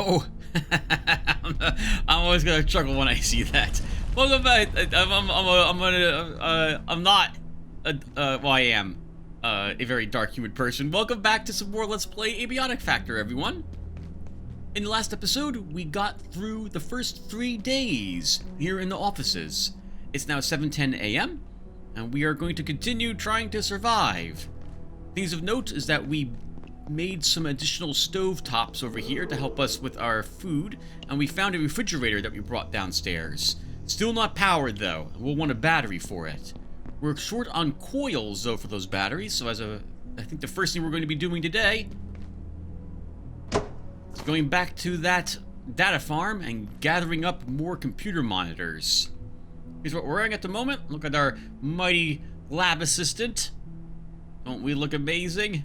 Oh, I'm always gonna chuckle when I see that. Welcome back. I'm not. Well, I am a very dark, humid person. Welcome back to some more Let's Play Abiotic Factor, everyone. In the last episode, we got through the first 3 days here in the offices. It's now 7:10 a.m., and we are going to continue trying to survive. Things of note is that we made some additional stove tops over here to help us with our food, and we found a refrigerator that we brought downstairs. Still not powered though, and we'll want a battery for it. We're short on coils though for those batteries, so I think the first thing we're going to be doing today is going back to that data farm and gathering up more computer monitors. Here's what we're wearing at the moment. Look at our mighty lab assistant. Don't we look amazing?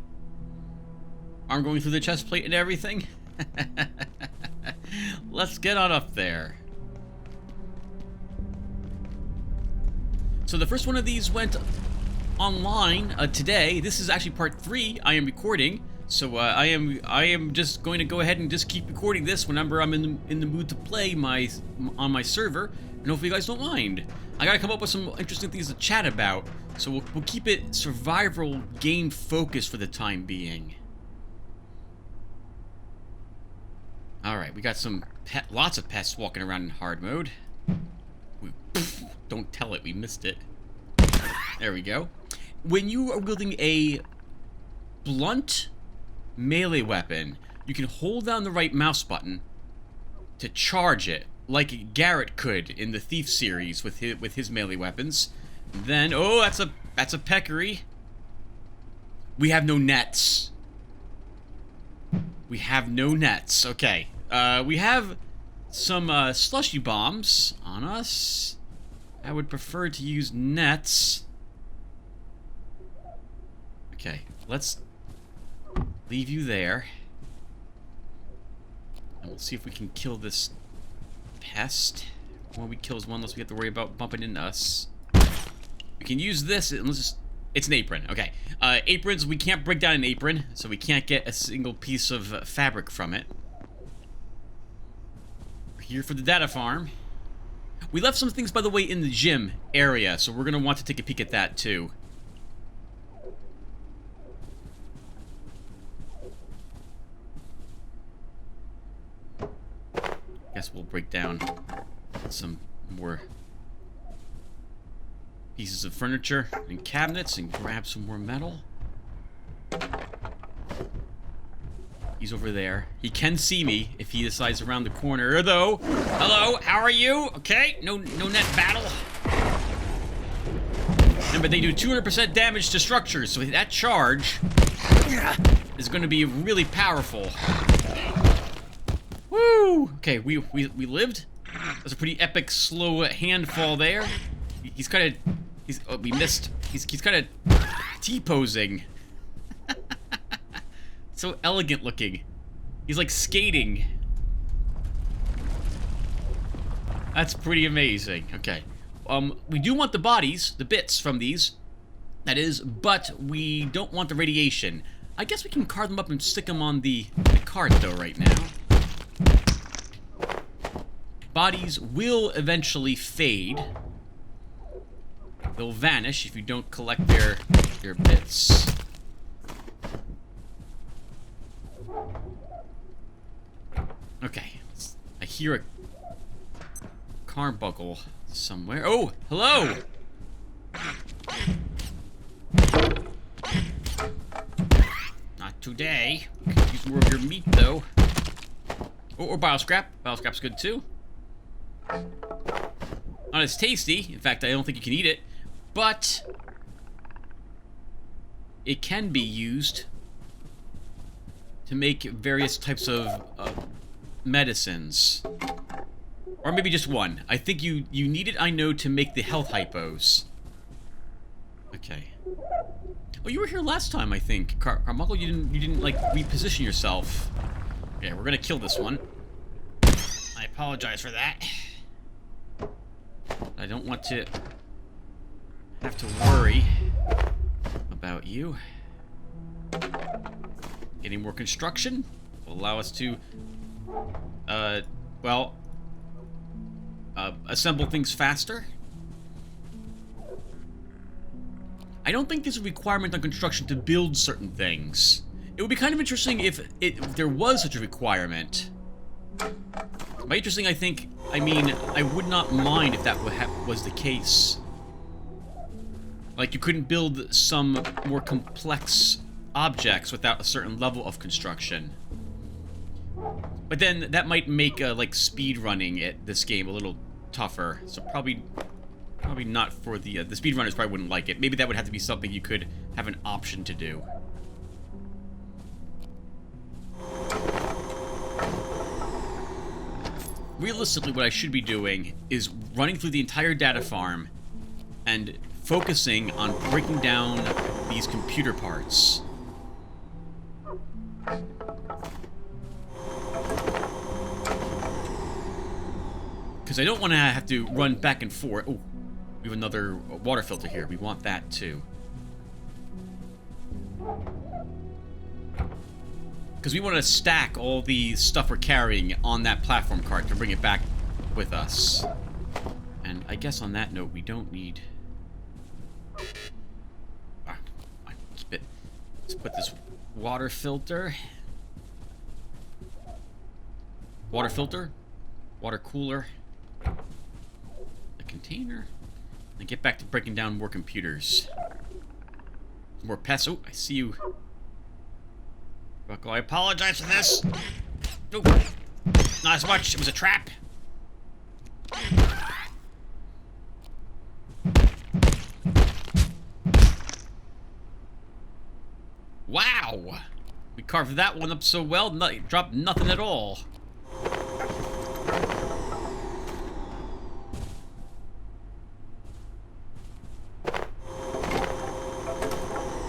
Arm going through the chest plate and everything. Let's get on up there. So the first one of these went online today. This is actually part 3 I am recording. So I am just going to go ahead and just keep recording this whenever I'm in the mood to play on my server, and hopefully you guys don't mind. I gotta come up with some interesting things to chat about, so we'll keep it survival game focused for the time being. Alright, we got lots of pests walking around in hard mode. Don't tell it, we missed it. There we go. When you are wielding a blunt melee weapon, you can hold down the right mouse button to charge it, like Garrett could in the Thief series with his melee weapons. Then, oh, that's a peccary. We have no nets. We have no nets. Okay. We have some slushy bombs on us. I would prefer to use nets. Okay, let's leave you there. And we'll see if we can kill this pest. When we kill one, unless we have to worry about bumping into us. We can use this, and it's an apron. Okay, aprons, we can't break down an apron, so we can't get a single piece of fabric from it. We're here for the data farm. We left some things, by the way, in the gym area, so we're going to want to take a peek at that, too. Guess we'll break down some more pieces of furniture and cabinets and grab some more metal. He's over there. He can see me if he decides around the corner, though. Hello, how are you? Okay, no net battle. Remember, they do 200% damage to structures, so that charge is going to be really powerful. Woo! Okay, we lived. That's a pretty epic slow handfall there. He's kind of... oh, we missed. He's kind of T-posing. So elegant looking. He's like skating. That's pretty amazing. Okay. We do want the bodies, the bits from these. That is, but we don't want the radiation. I guess we can card them up and stick them on the cart though right now. Bodies will eventually fade. They'll vanish if you don't collect their bits. Okay. I hear a carbuncle somewhere. Oh, hello! Not today. Could use more of your meat, though. Oh, or bioscrap. Bioscrap's good, too. Not as tasty. In fact, I don't think you can eat it. But it can be used to make various types of medicines. Or maybe just one. I think you need it, I know, to make the health hypos. Okay. Oh, you were here last time, I think. Carmichael, you didn't like reposition yourself. Okay, we're gonna kill this one. I apologize for that. I don't want to have to worry about you. Getting more construction will allow us to well, assemble things faster. I don't think there's a requirement on construction to build certain things. It would be kind of interesting if there was such a requirement. By interesting, I mean, I would not mind if that was the case. Like, you couldn't build some more complex objects without a certain level of construction. But then, that might make, like, speed running this game a little tougher. So probably not for the speedrunners probably wouldn't like it. Maybe that would have to be something you could have an option to do. Realistically, what I should be doing is running through the entire data farm and focusing on breaking down these computer parts. Because I don't want to have to run back and forth. Oh, we have another water filter here. We want that too. Because we want to stack all the stuff we're carrying on that platform cart to bring it back with us. And I guess on that note, we don't need... Let's put this water filter. Water filter. Water cooler. The container. And get back to breaking down more computers. More pests. Oh, I see you. Bucko, I apologize for this. Oh, not as much. It was a trap. Wow! We carved that one up so well, dropped nothing at all.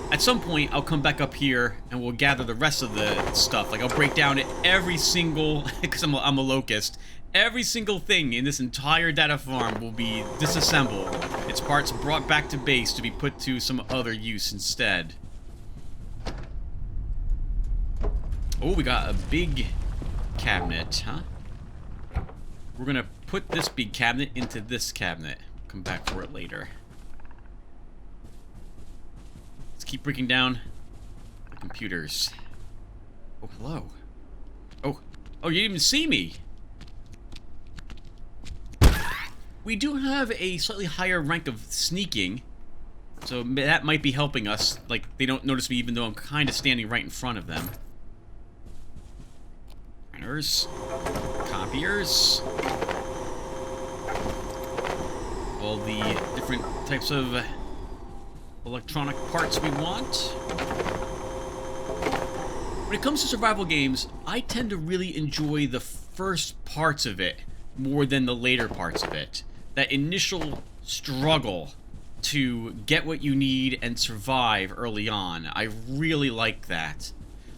At some point, I'll come back up here and we'll gather the rest of the stuff. Like, I'll break down every single, because I'm a locust, every single thing in this entire data farm will be disassembled. Its parts brought back to base to be put to some other use instead. Oh, we got a big cabinet, huh? We're gonna put this big cabinet into this cabinet. Come back for it later. Let's keep breaking down the computers. Oh, hello. Oh, you didn't even see me. We do have a slightly higher rank of sneaking, so that might be helping us. Like, they don't notice me even though I'm kind of standing right in front of them. Printers, copiers, all the different types of electronic parts we want. When it comes to survival games, I tend to really enjoy the first parts of it more than the later parts of it. That initial struggle to get what you need and survive early on, I really like that.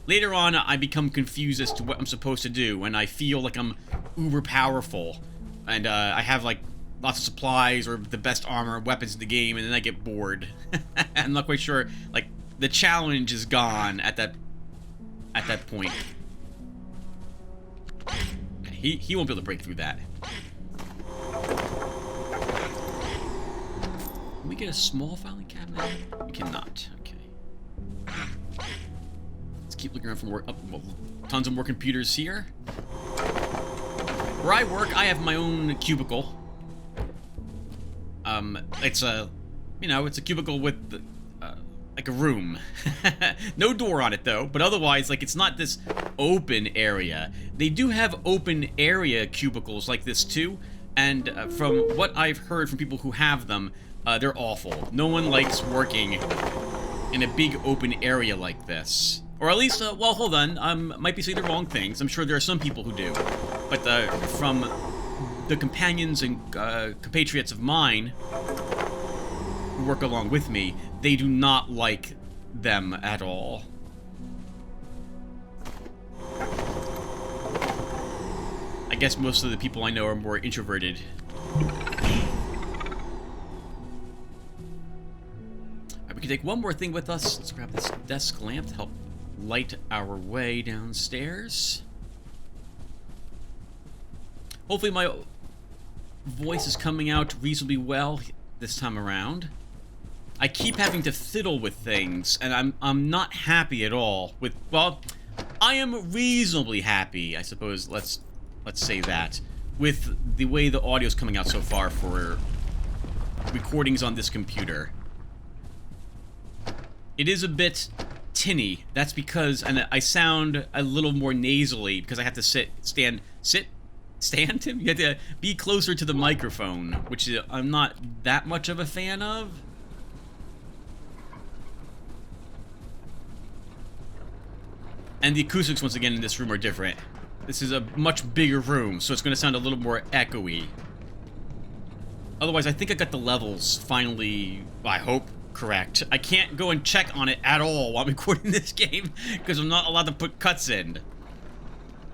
Later on, I become confused as to what I'm supposed to do, and I feel like I'm uber powerful, and I have like lots of supplies or the best armor and weapons in the game, and then I get bored. I'm not quite sure, like, the challenge is gone at that point. Okay, he won't be able to break through that. Can we get a small filing cabinet? We cannot. Okay. Let's keep looking around for more. Well, tons of more computers here. Where I work, I have my own cubicle. It's a, it's a cubicle with, like a room. No door on it, though, but otherwise, like, it's not this open area. They do have open area cubicles like this, too, and from what I've heard from people who have them, they're awful. No one likes working in a big open area like this. Or at least, well, hold on, might be saying the wrong things. I'm sure there are some people who do. But from the companions and compatriots of mine who work along with me, they do not like them at all. I guess most of the people I know are more introverted. We can take one more thing with us. Let's grab this desk lamp to help light our way downstairs. Hopefully my voice is coming out reasonably well this time around. I keep having to fiddle with things, and I'm not happy at all with, well, I am reasonably happy, I suppose, let's say that, with the way the audio's coming out so far for recordings on this computer. It is a bit tinny. That's because, and I sound a little more nasally because I have to stand him? You have to be closer to the microphone, which I'm not that much of a fan of. And the acoustics, once again, in this room are different. This is a much bigger room, so it's going to sound a little more echoey. Otherwise, I think I got the levels finally, I hope, correct. I can't go and check on it at all while I'm recording this game, because I'm not allowed to put cuts in.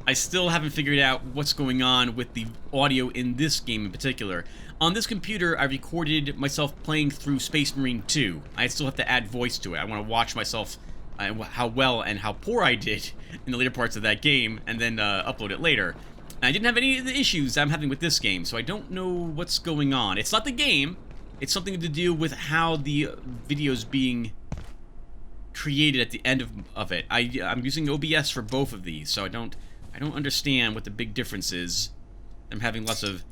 I still haven't figured out what's going on with the audio in this game in particular. On this computer, I recorded myself playing through Space Marine 2. I still have to add voice to it. I want to watch myself, how well and how poor I did in the later parts of that game, and then upload it later. And I didn't have any of the issues I'm having with this game, so I don't know what's going on. It's not the game. It's something to do with how the video's being created at the end of it. I'm using OBS for both of these, so I don't understand what the big difference is. I'm having lots of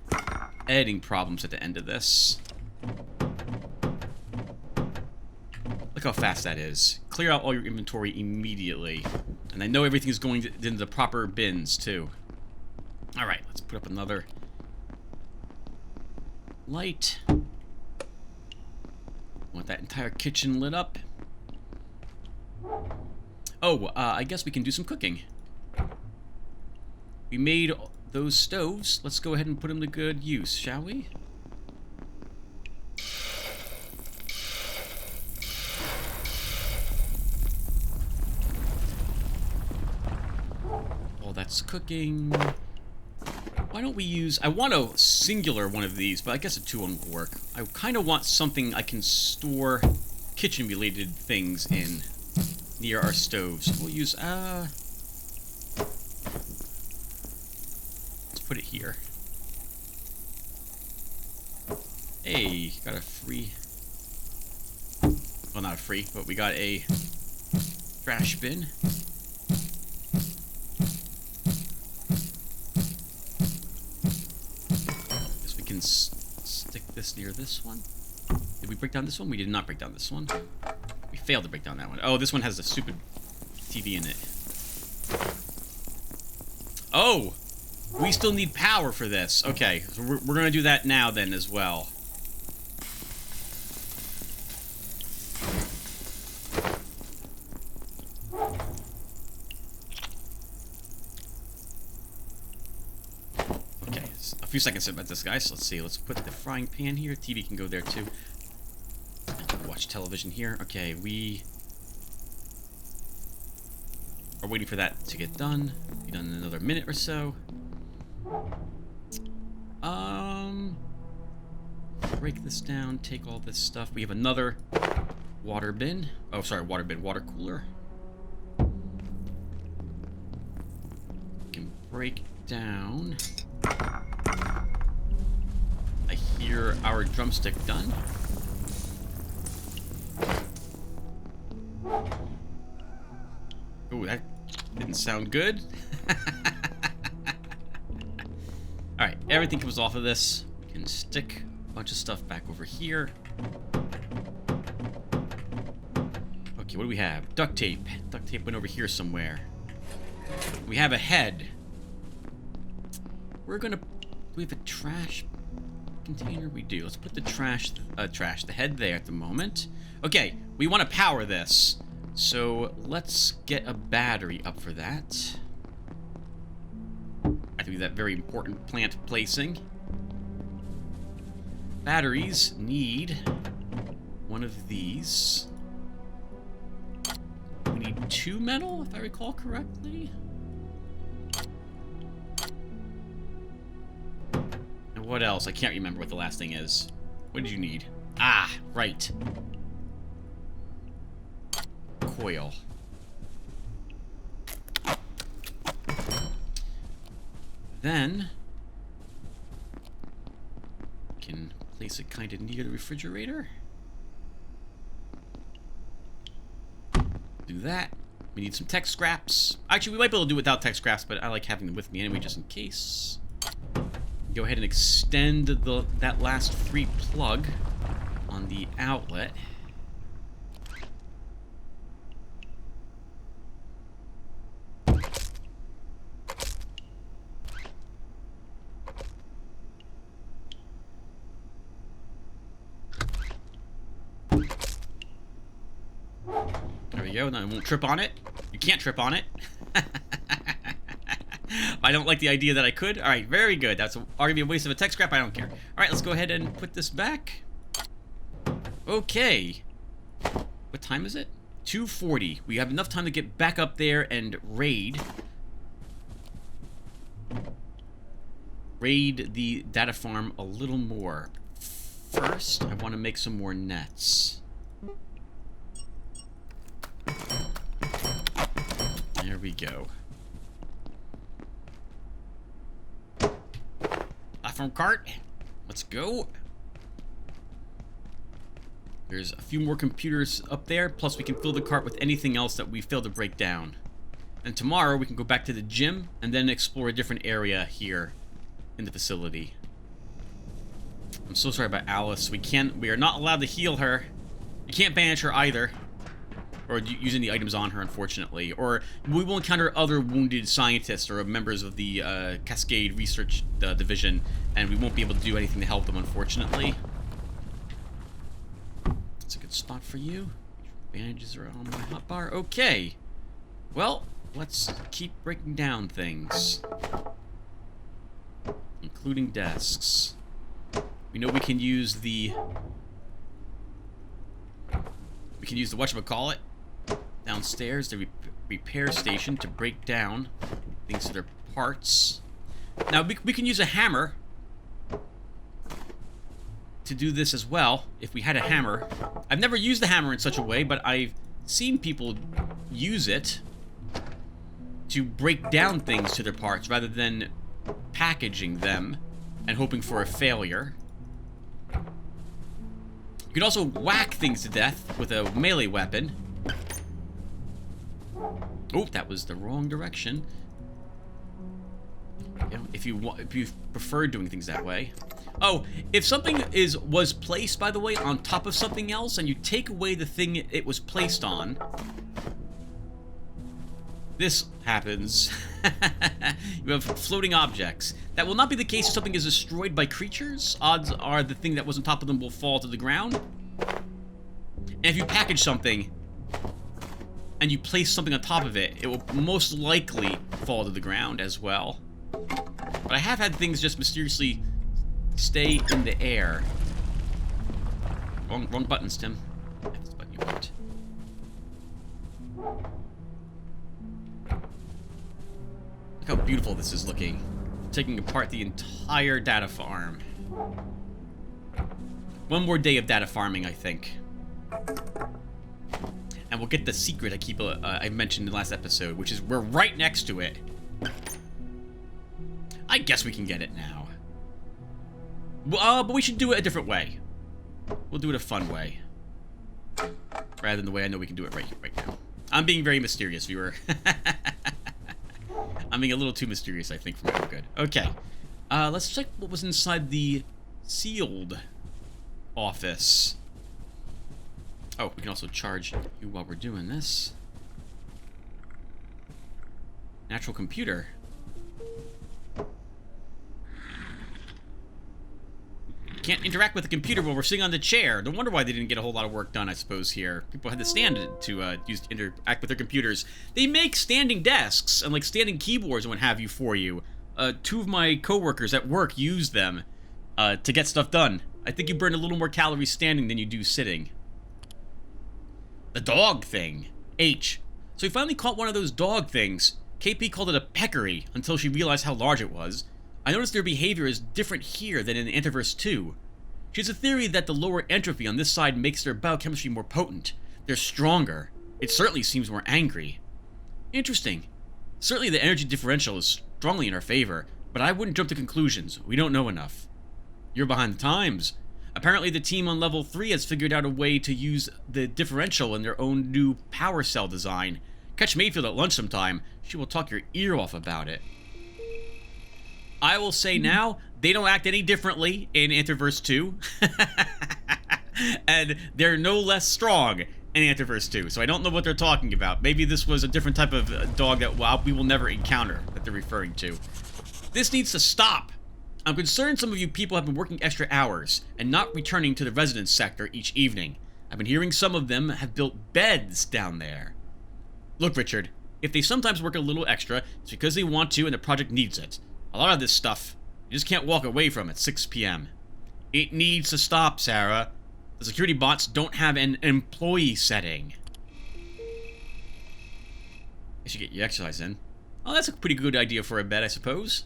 editing problems at the end of this. Look how fast that is. Clear out all your inventory immediately. And I know everything's going into the proper bins, too. Alright, let's put up another light. Want that entire kitchen lit up. Oh, I guess we can do some cooking. We made those stoves. Let's go ahead and put them to good use, shall we? Well, that's cooking. Why don't we use... I want a singular one of these, but I guess a two won't work. I kind of want something I can store kitchen-related things in near our stoves. We'll use... let's put it here. Hey, got a free... Well, not a free, but we got a trash bin. Stick this near this one. Did we break down this one? We did not break down this one. We failed to break down that one. Oh, this one has a stupid TV in it. Oh! We still need power for this. Okay, so we're gonna do that now then as well. Few seconds about this, guys. Let's see. Let's put the frying pan here. TV can go there too. Watch television here. Okay, we are waiting for that to get done. Be done in another minute or so. Break this down. Take all this stuff. We have another water bin. Oh, sorry, water bin. Water cooler. We can break down. I hear our drumstick done. Ooh, that didn't sound good. Alright, everything comes off of this. We can stick a bunch of stuff back over here. Okay, what do we have? Duct tape. Duct tape went over here somewhere. We have a head. We're gonna... Do we have a trash container? We do. Let's put the the head there at the moment. Okay, we want to power this. So let's get a battery up for that. I have to do that very important plant placing. Batteries need one of these. We need 2 metal, if I recall correctly. What else? I can't remember what the last thing is. What did you need? Ah, right. Coil. Then, can place it kind of near the refrigerator. Do that. We need some tech scraps. Actually, we might be able to do it without tech scraps, but I like having them with me anyway, just in case. Go ahead and extend that last free plug on the outlet. There we go. Now I won't trip on it. You can't trip on it. I don't like the idea that I could. Alright, very good. That's already a waste of a tech scrap. I don't care. Alright, let's go ahead and put this back. Okay. What time is it? 2:40. We have enough time to get back up there and raid the data farm a little more. First, I want to make some more nets. There we go. Platform cart. Let's go. There's a few more computers up there, plus we can fill the cart with anything else that we failed to break down. And tomorrow we can go back to the gym and then explore a different area here in the facility. I'm so sorry about Alice. We are not allowed to heal her. You can't banish her either. Or using the items on her, unfortunately. Or we will encounter other wounded scientists or members of the Cascade Research Division, and we won't be able to do anything to help them, unfortunately. That's a good spot for you. Bandages are on my hotbar. Okay. Well, let's keep breaking down things. Including desks. We know we can use the whatchamacallit downstairs, the repair station, to break down things to their parts. Now, we can use a hammer to do this as well, if we had a hammer. I've never used the hammer in such a way, but I've seen people use it to break down things to their parts, rather than packaging them and hoping for a failure. You can also whack things to death with a melee weapon. Oh, that was the wrong direction. You know, if you prefer doing things that way. Oh, if something was placed, by the way, on top of something else, and you take away the thing it was placed on, this happens. You have floating objects. That will not be the case if something is destroyed by creatures. Odds are the thing that was on top of them will fall to the ground. And if you package something and you place something on top of it, it will most likely fall to the ground as well. But I have had things just mysteriously stay in the air. Wrong buttons, Tim. That's the button you want. Look how beautiful this is looking. Taking apart the entire data farm. One more day of data farming, I think. And we'll get the secret I mentioned in the last episode, which is we're right next to it. I guess we can get it now. But we should do it a different way. We'll do it a fun way. Rather than the way I know we can do it right now. I'm being very mysterious, viewer. I'm being a little too mysterious, I think, for my own good. Okay. Let's check what was inside the sealed office. Oh, we can also charge you while we're doing this. Natural computer. Can't interact with the computer while we're sitting on the chair. No wonder why they didn't get a whole lot of work done, I suppose, here. People had to stand to interact with their computers. They make standing desks and, like, standing keyboards and what have you for you. Two of my coworkers at work use them to get stuff done. I think you burn a little more calories standing than you do sitting. The dog thing. H. So we finally caught one of those dog things. KP called it a peccary until she realized how large it was. I noticed their behavior is different here than in the Antiverse 2. She has a theory that the lower entropy on this side makes their biochemistry more potent. They're stronger. It certainly seems more angry. Interesting. Certainly the energy differential is strongly in our favor, but I wouldn't jump to conclusions. We don't know enough. You're behind the times. Apparently the team on level 3 has figured out a way to use the differential in their own new power cell design. Catch Mayfield at lunch sometime. She will talk your ear off about it. I will say now, they don't act any differently in Antiverse 2. And they're no less strong in Antiverse 2, so I don't know what they're talking about. Maybe this was a different type of dog that we will never encounter that they're referring to. This needs to stop. I'm concerned some of you people have been working extra hours and not returning to the residence sector each evening. I've been hearing some of them have built beds down there. Look, Richard, if they sometimes work a little extra, it's because they want to and the project needs it. A lot of this stuff, you just can't walk away from at 6 p.m. It needs to stop, Sarah. The security bots don't have an employee setting. I should get your exercise in. Oh, that's a pretty good idea for a bed, I suppose.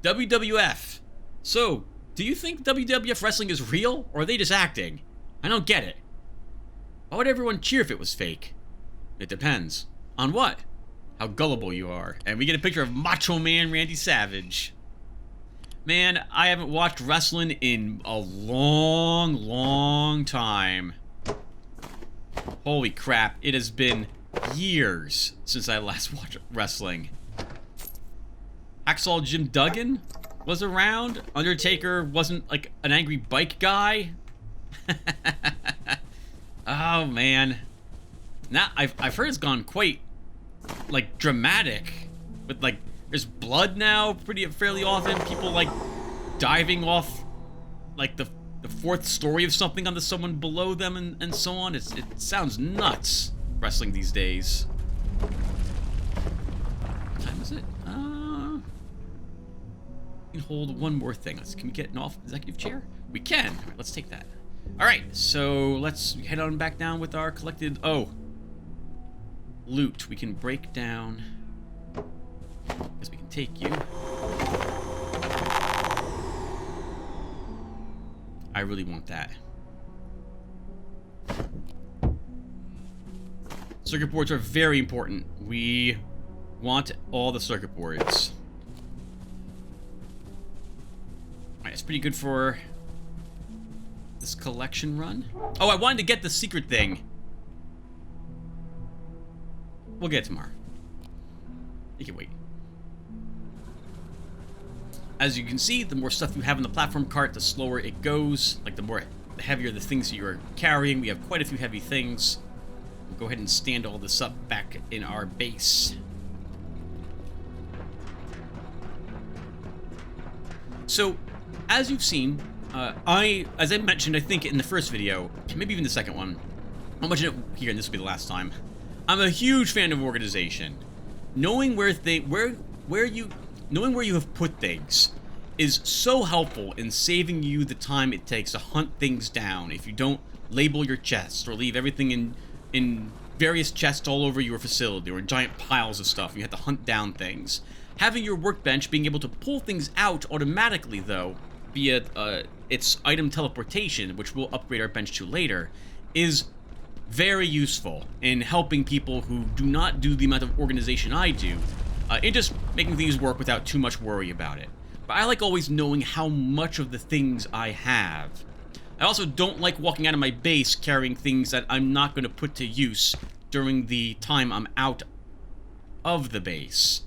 WWF. So, do you think WWF wrestling is real, or are they just acting? I don't get it. Why would everyone cheer if it was fake? It depends. On what? How gullible you are. And we get a picture of Macho Man Randy Savage. Man, I haven't watched wrestling in a long time. Holy crap, it has been years since I last watched wrestling. Hacksaw Jim Duggan was around. Undertaker wasn't like an angry bike guy. Oh man. Now I've heard it's gone quite like dramatic with like there's blood now fairly often. People like diving off like the fourth story of something onto someone below them and so on. It sounds nuts, wrestling these days. What time is it? We can hold one more thing. Can we get an off executive chair? We can. All right, let's take that. All right, so let's head on back down with our collected loot. We can break down. Guess we can take you. I really want that. Circuit boards are very important. We want all the circuit boards. Alright, it's pretty good for this collection run. Oh, I wanted to get the secret thing. We'll get it tomorrow. You can wait. As you can see, the more stuff you have in the platform cart, the slower it goes. Like the heavier the things you are carrying. We have quite a few heavy things. We'll go ahead and stand all this up back in our base. So, as you've seen, as I mentioned, I think in the first video, maybe even the second one, I'll mention it here, and this will be the last time. I'm a huge fan of organization. Knowing where you have put things is so helpful in saving you the time it takes to hunt things down if you don't label your chests or leave everything in various chests all over your facility or in giant piles of stuff. You have to hunt down things. Having your workbench being able to pull things out automatically, though, via its item teleportation, which we'll upgrade our bench to later, is very useful in helping people who do not do the amount of organization I do, in just making things work without too much worry about it. But I like always knowing how much of the things I have. I also don't like walking out of my base carrying things that I'm not going to put to use during the time I'm out of the base.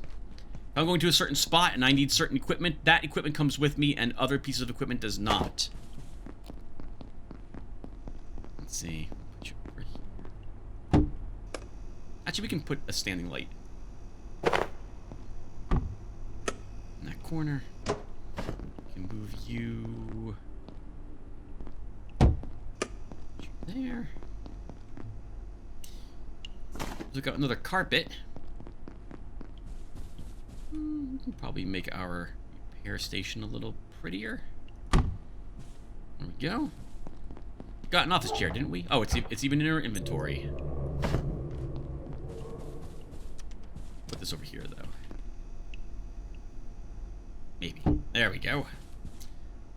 If I'm going to a certain spot and I need certain equipment, that equipment comes with me and other pieces of equipment does not. Let's see. Actually, we can put a standing light in that corner. We can move you there. Look out another carpet. We can probably make our repair station a little prettier. There we go. Got an office chair, didn't we? Oh, it's even in our inventory. Put this over here, though. Maybe. There we go.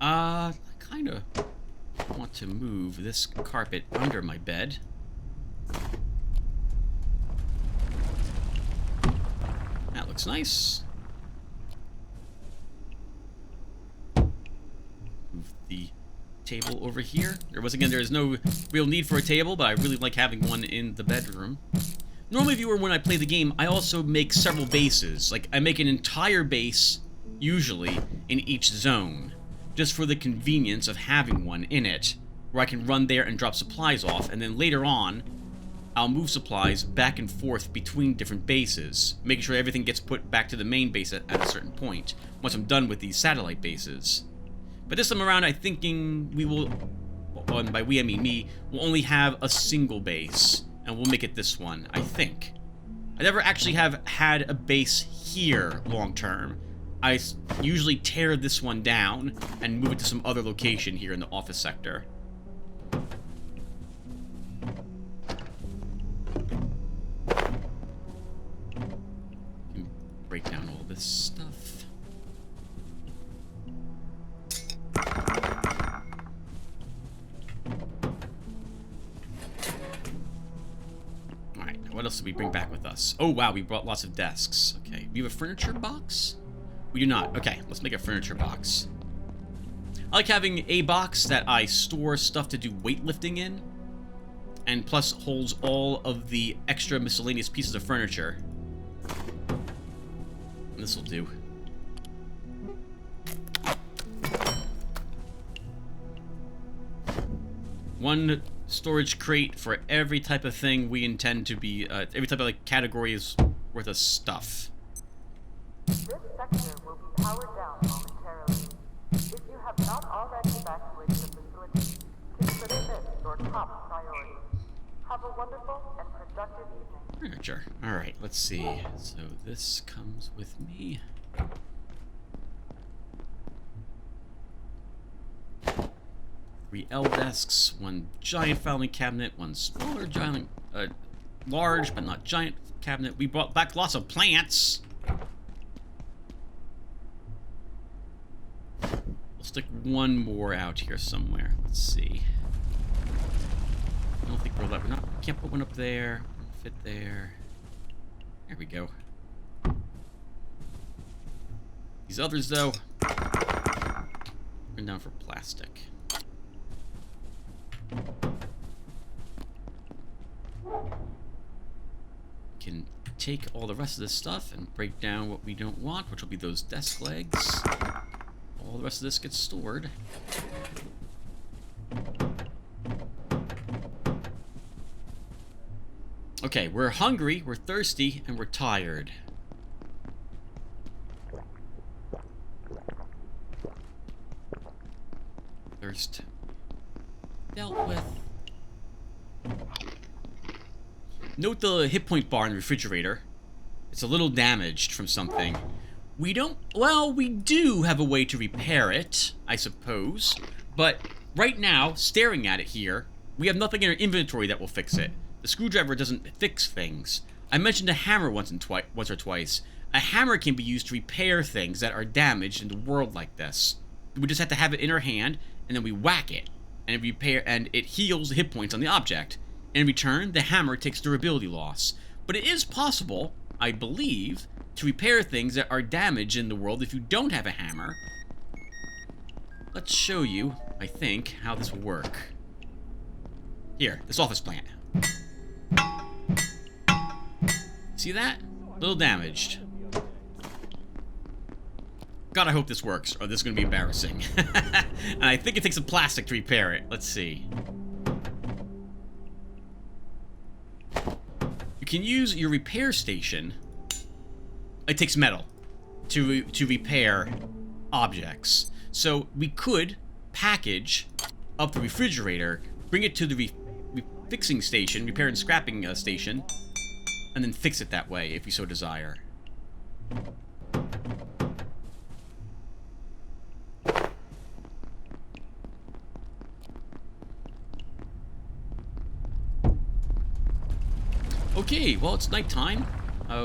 I kind of want to move this carpet under my bed. That looks nice. table over here. There's no real need for a table, but I really like having one in the bedroom. Normally, viewer, when I play the game, I also make several bases. Like, I make an entire base, usually, in each zone, just for the convenience of having one in it, where I can run there and drop supplies off, and then later on, I'll move supplies back and forth between different bases, making sure everything gets put back to the main base at a certain point, once I'm done with these satellite bases. But this time around, I'm thinking we will, and by we I mean me, will only have a single base, and we'll make it this one, I think. I never actually have had a base here long-term. I usually tear this one down and move it to some other location here in the office sector. Break down all this stuff. Alright, what else did we bring back with us? Oh wow, we brought lots of desks. Okay, we have a furniture box? We do not. Okay, let's make a furniture box. I like having a box that I store stuff to do weightlifting in, and plus holds all of the extra miscellaneous pieces of furniture. This'll do. One storage crate for every type of thing we intend to be, every type of like category is worth of stuff. This sector will be powered down momentarily. If you have not already evacuated the facility, consider this your top priority. Have a wonderful and productive evening. Furniture. Alright, let's see. So this comes with me. 3 L desks, 1 giant filing cabinet, 1 smaller giant, large but not giant cabinet. We brought back lots of plants. We'll stick 1 more out here somewhere. Let's see. I don't think we're can't put 1 up there. Fit there. There we go. These others, though, bring down for plastic. Can take all the rest of this stuff and break down what we don't want, which will be those desk legs. All the rest of this gets stored. Okay, we're hungry, we're thirsty, and we're tired. Thirst dealt with. Note the hit point bar in the refrigerator. It's a little damaged from something. We do have a way to repair it, I suppose. But right now, staring at it here, we have nothing in our inventory that will fix it. The screwdriver doesn't fix things. I mentioned a hammer once or twice. A hammer can be used to repair things that are damaged in the world like this. We just have to have it in our hand, and then we whack it, and it heals the hit points on the object. In return, the hammer takes durability loss. But it is possible, I believe, to repair things that are damaged in the world if you don't have a hammer. Let's show you, I think, how this will work. Here, this office plant. See that? A little damaged. God, I hope this works, or this is going to be embarrassing. And I think it takes some plastic to repair it. Let's see. You can use your repair station. It takes metal to repair objects. So we could package up the refrigerator, bring it to the fixing station, repair and scrapping station, and then fix it that way if you so desire. Okay, well, it's nighttime.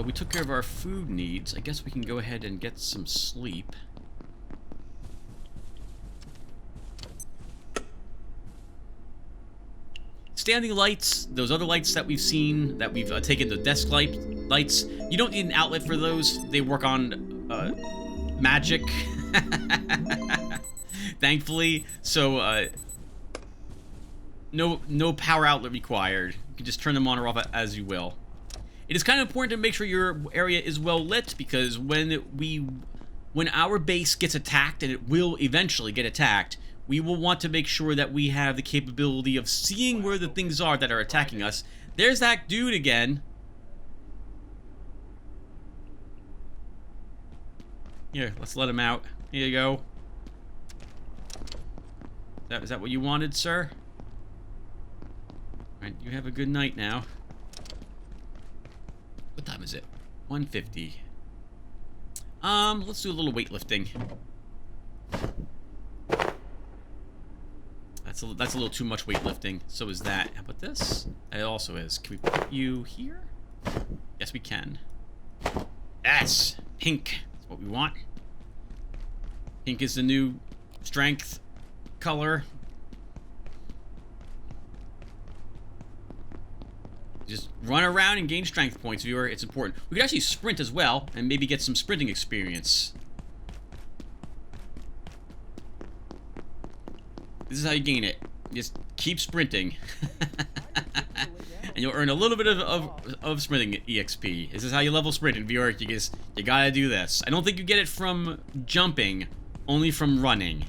We took care of our food needs. I guess we can go ahead and get some sleep. Standing lights, those other lights that we've seen, that we've taken, the desk lights, you don't need an outlet for those. They work on magic, thankfully. So no power outlet required. You can just turn them on or off as you will. It is kind of important to make sure your area is well lit, because when our base gets attacked, and it will eventually get attacked, we will want to make sure that we have the capability of seeing where the things are that are attacking us. There's that dude again. Here, let's let him out. Here you go. Is that what you wanted, sir? Alright, you have a good night now. What time is it? 1:50. Let's do a little weightlifting. That's a little too much weightlifting. So is that. How about this? It also is. Can we put you here? Yes, we can. Yes! Pink. That's what we want. Pink is the new strength color. Just run around and gain strength points, viewer. It's important. We could actually sprint as well, and maybe get some sprinting experience. This is how you gain it. Just keep sprinting. And you'll earn a little bit of sprinting EXP. This is how you level sprinting, viewer. You gotta do this. I don't think you get it from jumping, only from running.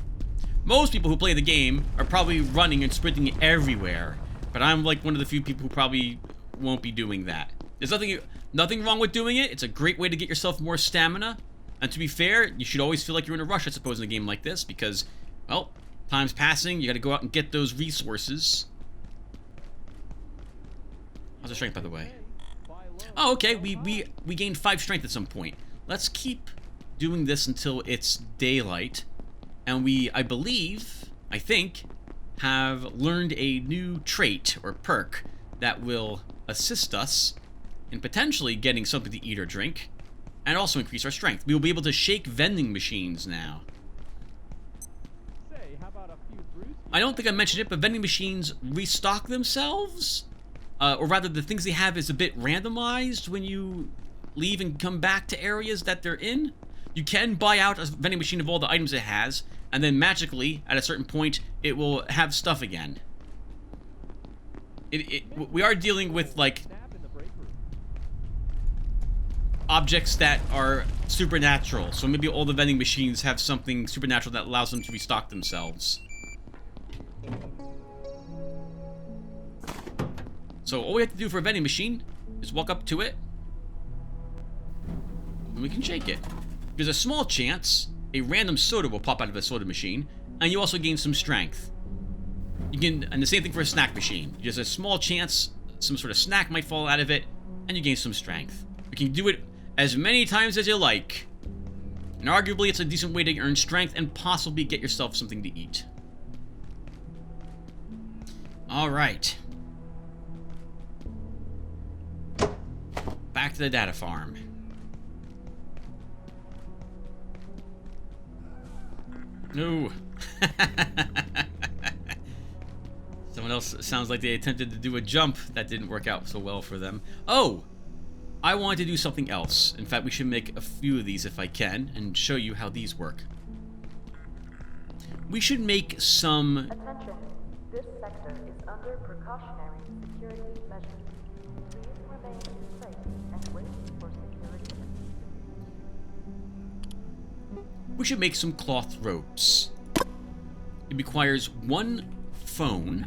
Most people who play the game are probably running and sprinting everywhere. But I'm like one of the few people who probably won't be doing that. There's nothing wrong with doing it. It's a great way to get yourself more stamina. And to be fair, you should always feel like you're in a rush, I suppose, in a game like this, because, well, time's passing. You got to go out and get those resources. How's the strength, by the way? Oh, okay. We gained 5 strength at some point. Let's keep doing this until it's daylight, and I think, have learned a new trait or perk that will assist us in potentially getting something to eat or drink, and also increase our strength. We will be able to shake vending machines now. I don't think I mentioned it, but vending machines restock themselves, or rather the things they have is a bit randomized when you leave and come back to areas that they're in. You can buy out a vending machine of all the items it has, and then magically, at a certain point, it will have stuff again. We are dealing with, like, objects that are supernatural, so maybe all the vending machines have something supernatural that allows them to restock themselves. So all we have to do for a vending machine is walk up to it, and we can shake it. There's a small chance a random soda will pop out of a soda machine, and you also gain some strength. And the same thing for a snack machine. There's a small chance some sort of snack might fall out of it, and you gain some strength. You can do it as many times as you like. And arguably, it's a decent way to earn strength and possibly get yourself something to eat. Alright. Back to the data farm. No. Someone else sounds like they attempted to do a jump that didn't work out so well for them. Oh! I wanted to do something else. In fact, we should make a few of these if I can, and show you how these work. We should make some... Attention. This sector is under precautionary security measures. Please remain in place and wait for security. We should make some cloth ropes. It requires 1 phone.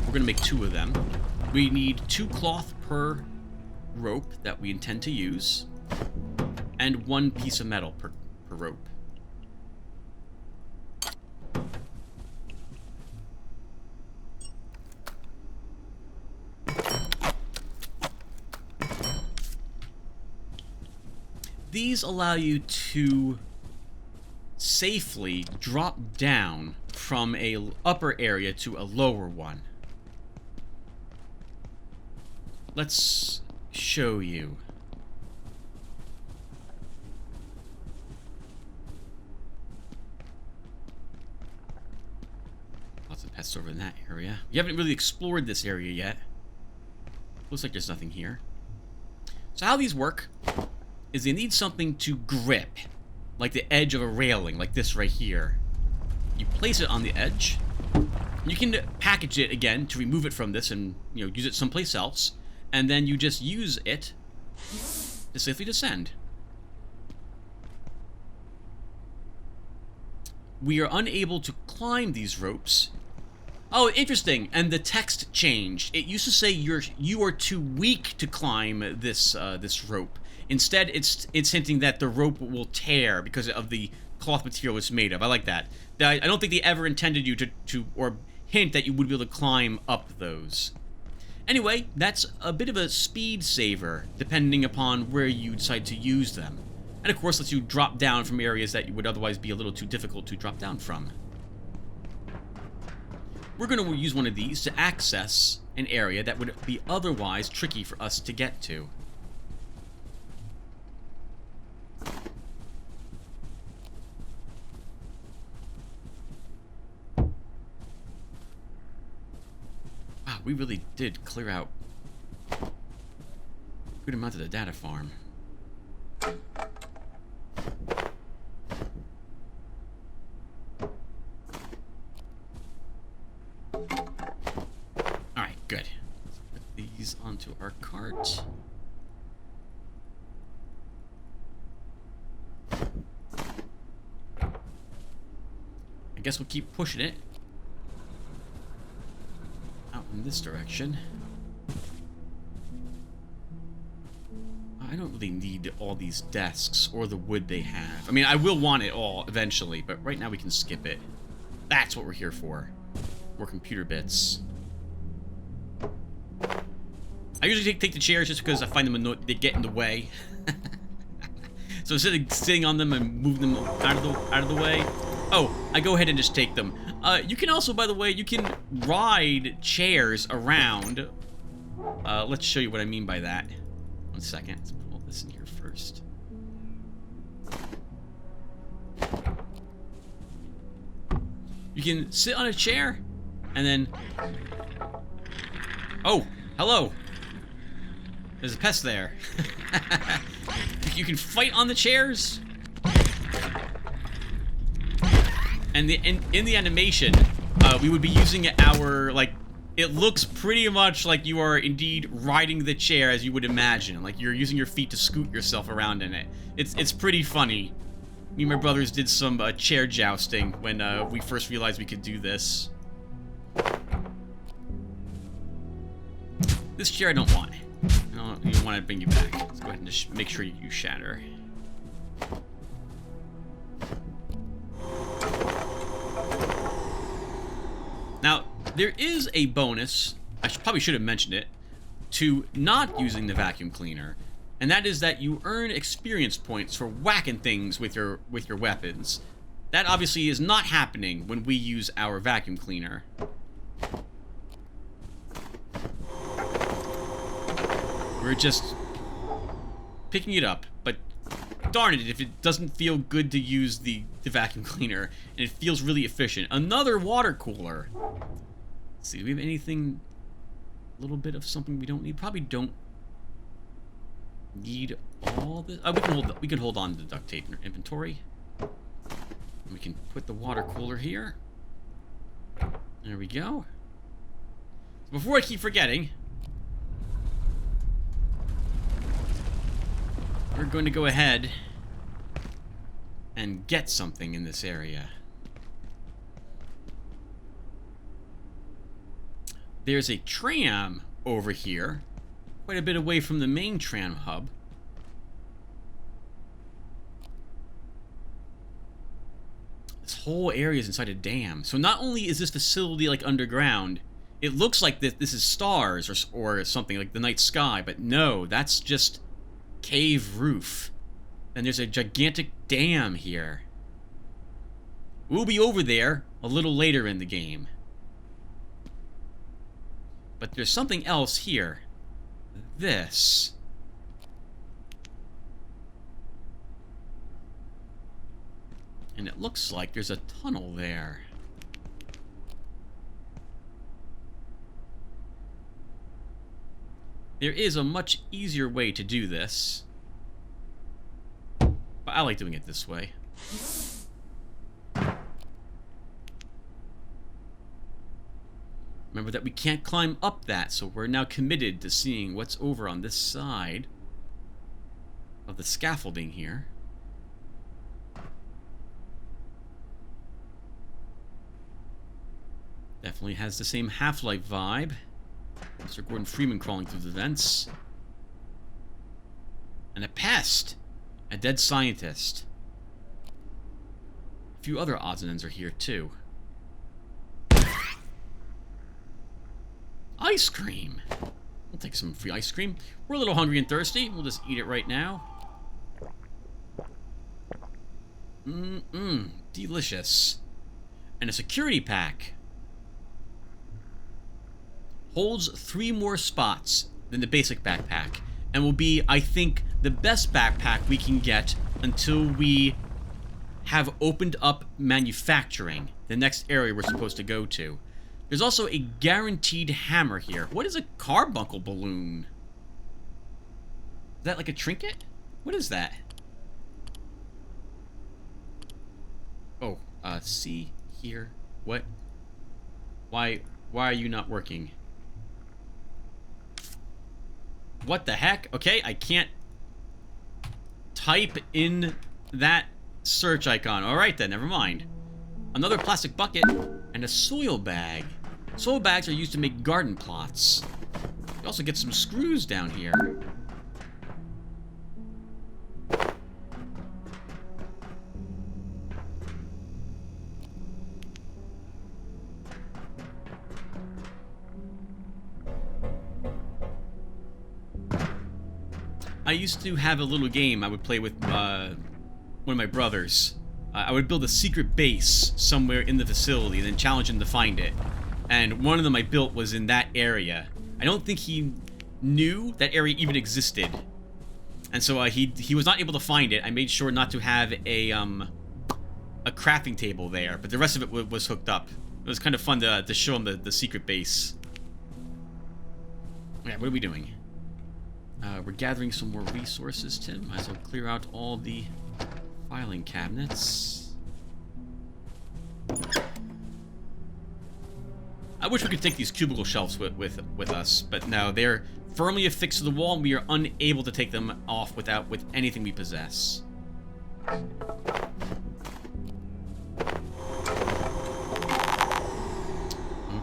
We're gonna make 2 of them. We need 2 cloth per rope that we intend to use, and 1 piece of metal per rope. These allow you to safely drop down from a upper area to a lower one. Let's show you. Lots of pests over in that area. We haven't really explored this area yet. Looks like there's nothing here. So how these work is they need something to grip, like the edge of a railing, like this right here. You place it on the edge, You can package it again to remove it from this and, you know, use it someplace else, and then you just use it to safely descend. We are unable to climb these ropes. Oh, interesting. And the text changed. It used to say you are too weak to climb this rope. Instead, it's hinting that the rope will tear because of the cloth material it's made of. I like that. I don't think they ever intended you to or hint that you would be able to climb up those. Anyway, that's a bit of a speed saver, depending upon where you decide to use them. And of course, lets you drop down from areas that would otherwise be a little too difficult to drop down from. We're going to use one of these to access an area that would be otherwise tricky for us to get to. Wow, we really did clear out a good amount of the data farm. Alright, good. Let's put these onto our cart. I guess we'll keep pushing it out in this direction. I don't really need all these desks or the wood they have. I mean, I will want it all eventually, but right now we can skip it. That's what we're here for. More computer bits. I usually take the chairs just because I find them they get in the way. So instead of sitting on them and moving them out of the way, oh, I go ahead and just take them. You can also, by the way, you can ride chairs around. Let's show you what I mean by that. 1 second. Let's pull this in here first. You can sit on a chair, and then... Oh, hello. There's a pest there. You can fight on the chairs. And in the animation, we would be using our, like... It looks pretty much like you are indeed riding the chair as you would imagine. Like you're using your feet to scoot yourself around in it. It's pretty funny. Me and my brothers did some chair jousting when we first realized we could do this. This chair I don't want. I don't want to bring you back. Let's go ahead and just make sure you shatter. Now, there is a bonus, I probably should have mentioned it, to not using the vacuum cleaner, and that is that you earn experience points for whacking things with your weapons. That obviously is not happening when we use our vacuum cleaner. We're just picking it up, but darn it if it doesn't feel good to use the vacuum cleaner, and it feels really efficient. Another water cooler. Let's see, do we have anything, a little bit of something we don't need? Probably don't need all this. We can hold on to the duct tape in our inventory. And we can put the water cooler here. There we go. Before I keep forgetting, we're going to go ahead and get something in this area. There's a tram over here, quite a bit away from the main tram hub. This whole area is inside a dam. So not only is this facility like underground, it looks like this is stars or something like the night sky, but no, that's just cave roof. And there's a gigantic dam here. We'll be over there a little later in the game. But there's something else here. This. And it looks like there's a tunnel there. There is a much easier way to do this. But I like doing it this way. Remember that we can't climb up that, so we're now committed to seeing what's over on this side of the scaffolding here. Definitely has the same Half-Life vibe. Mr. Gordon Freeman crawling through the vents. And a pest! A dead scientist. A few other odds and ends are here, too. Ice cream! We'll take some free ice cream. We're a little hungry and thirsty. We'll just eat it right now. Delicious. And a security pack. Holds 3 more spots than the basic backpack. And will be, I think, the best backpack we can get until we have opened up manufacturing, the next area we're supposed to go to. There's also a guaranteed hammer here. What is a carbuncle balloon? Is that like a trinket? What is that? Oh, see here. What? Why are you not working? What the heck? Okay, I can't type in that search icon. Alright then, never mind. Another plastic bucket and a soil bag. Soil bags are used to make garden plots. You also get some screws down here. I used to have a little game I would play with one of my brothers. I would build a secret base somewhere in the facility and then challenge him to find it. And one of them I built was in that area. I don't think he knew that area even existed. And so he was not able to find it. I made sure not to have a crafting table there, but the rest of it was hooked up. It was kind of fun to show him the secret base. Yeah, what are we doing? We're gathering some more resources, Tim. Might as well clear out all the filing cabinets. I wish we could take these cubicle shelves with us, but no, they're firmly affixed to the wall, and we are unable to take them off with anything we possess.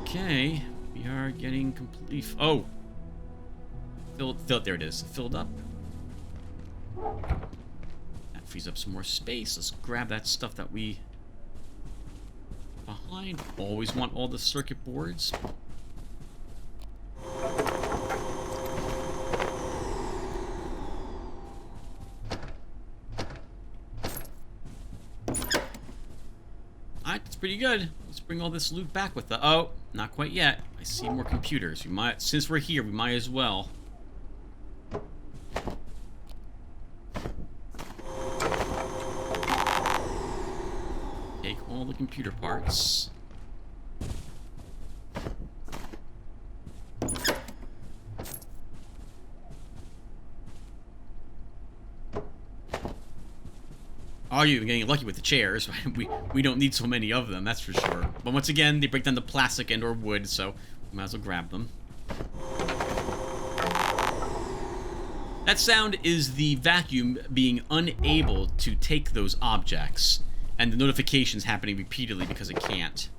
Okay, we are getting complete. Oh, there it is. Filled up. That frees up some more space. Let's grab that stuff that we behind. Always want all the circuit boards. Alright, that's pretty good. Let's bring all this loot back with the... Oh, not quite yet. I see more computers. We might, since we're here, we might as well. Take all the computer parts. Oh, you're getting lucky with the chairs. We don't need so many of them, that's for sure. But once again, they break down the plastic and or wood, so we might as well grab them. That sound is the vacuum being unable to take those objects, and the notifications happening repeatedly because it can't.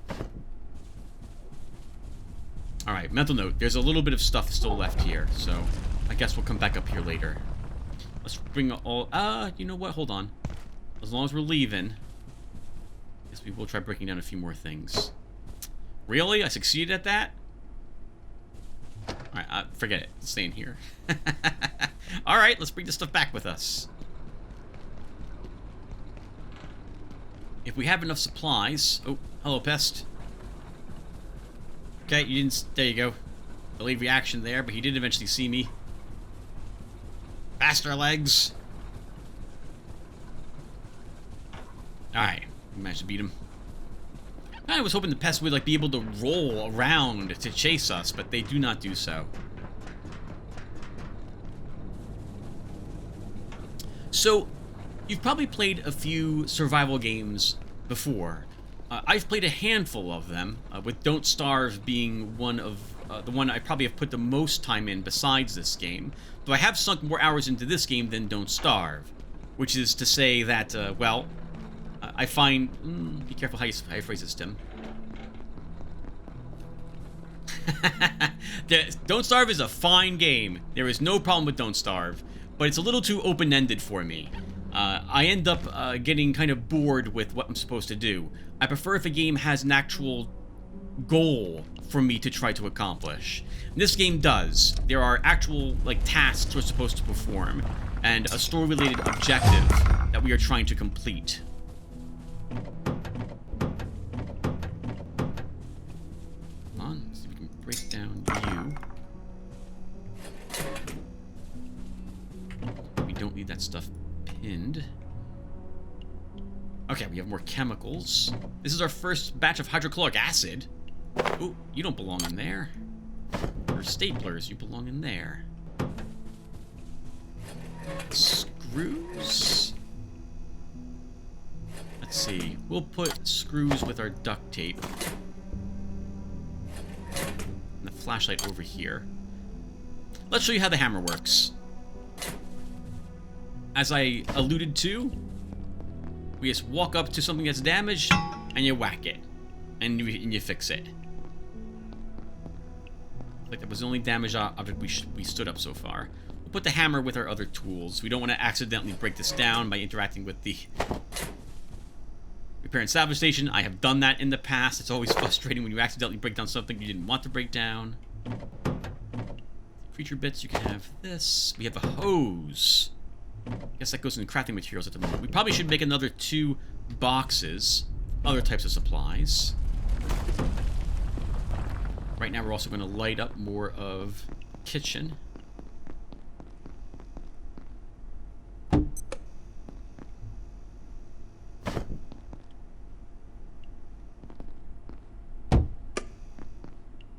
Alright, mental note, there's a little bit of stuff still left here, so I guess we'll come back up here later. Let's bring all... you know what? Hold on. As long as we're leaving, I guess we will try breaking down a few more things. Really? I succeeded at that? Alright, forget it. It's staying here. Alright, let's bring this stuff back with us. If we have enough supplies... Oh, hello, pest. Okay, you didn't... There you go. Delayed reaction there, but he did eventually see me. Faster legs! Alright, we managed to beat him. I was hoping the pests would like be able to roll around to chase us, but they do not do so. So, you've probably played a few survival games before. I've played a handful of them, with Don't Starve being one of the one I probably have put the most time in besides this game. Though I have sunk more hours into this game than Don't Starve, which is to say that, well, I find... be careful how you phrase this, Tim. Don't Starve is a fine game. There is no problem with Don't Starve, but it's a little too open-ended for me. I end up getting kind of bored with what I'm supposed to do. I prefer if a game has an actual goal for me to try to accomplish. And this game does. There are actual, like, tasks we're supposed to perform, and a story-related objective that we are trying to complete. Come on, let's see if we can break down you. We don't need that stuff pinned. Okay, we have more chemicals. This is our first batch of hydrochloric acid. Ooh, you don't belong in there. Or staplers, you belong in there. Screws? Let's see. We'll put screws with our duct tape. And the flashlight over here. Let's show you how the hammer works. As I alluded to, we just walk up to something that's damaged, and you whack it. And you fix it. Like that was the only damaged object we stood up so far. We'll put the hammer with our other tools. We don't want to accidentally break this down by interacting with the repair and salvage station. I have done that in the past. It's always frustrating when you accidentally break down something you didn't want to break down. Creature bits, you can have this. We have a hose. I guess that goes in crafting materials at the moment. We probably should make another 2 boxes. Other types of supplies. Right now we're also going to light up more of kitchen.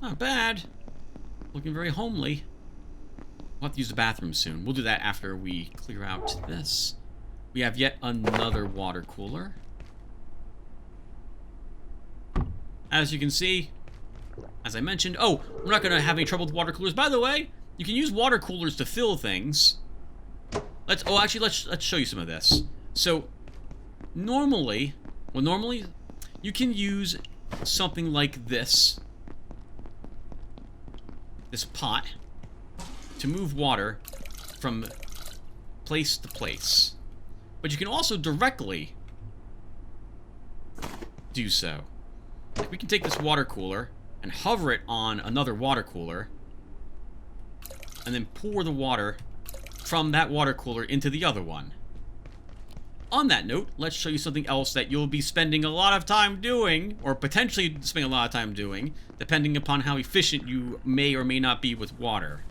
Not bad. Looking very homely. We'll have to use the bathroom soon. We'll do that after we clear out this. We have yet another water cooler. As you can see, as I mentioned, oh, we're not going to have any trouble with water coolers. By the way, you can use water coolers to fill things. Let's show you some of this. So, normally, you can use something like this pot, to move water from place to place. But you can also directly do so. Like we can take this water cooler and hover it on another water cooler and then pour the water from that water cooler into the other one. On that note, let's show you something else that you'll be spending a lot of time doing, or potentially spending a lot of time doing, depending upon how efficient you may or may not be with water.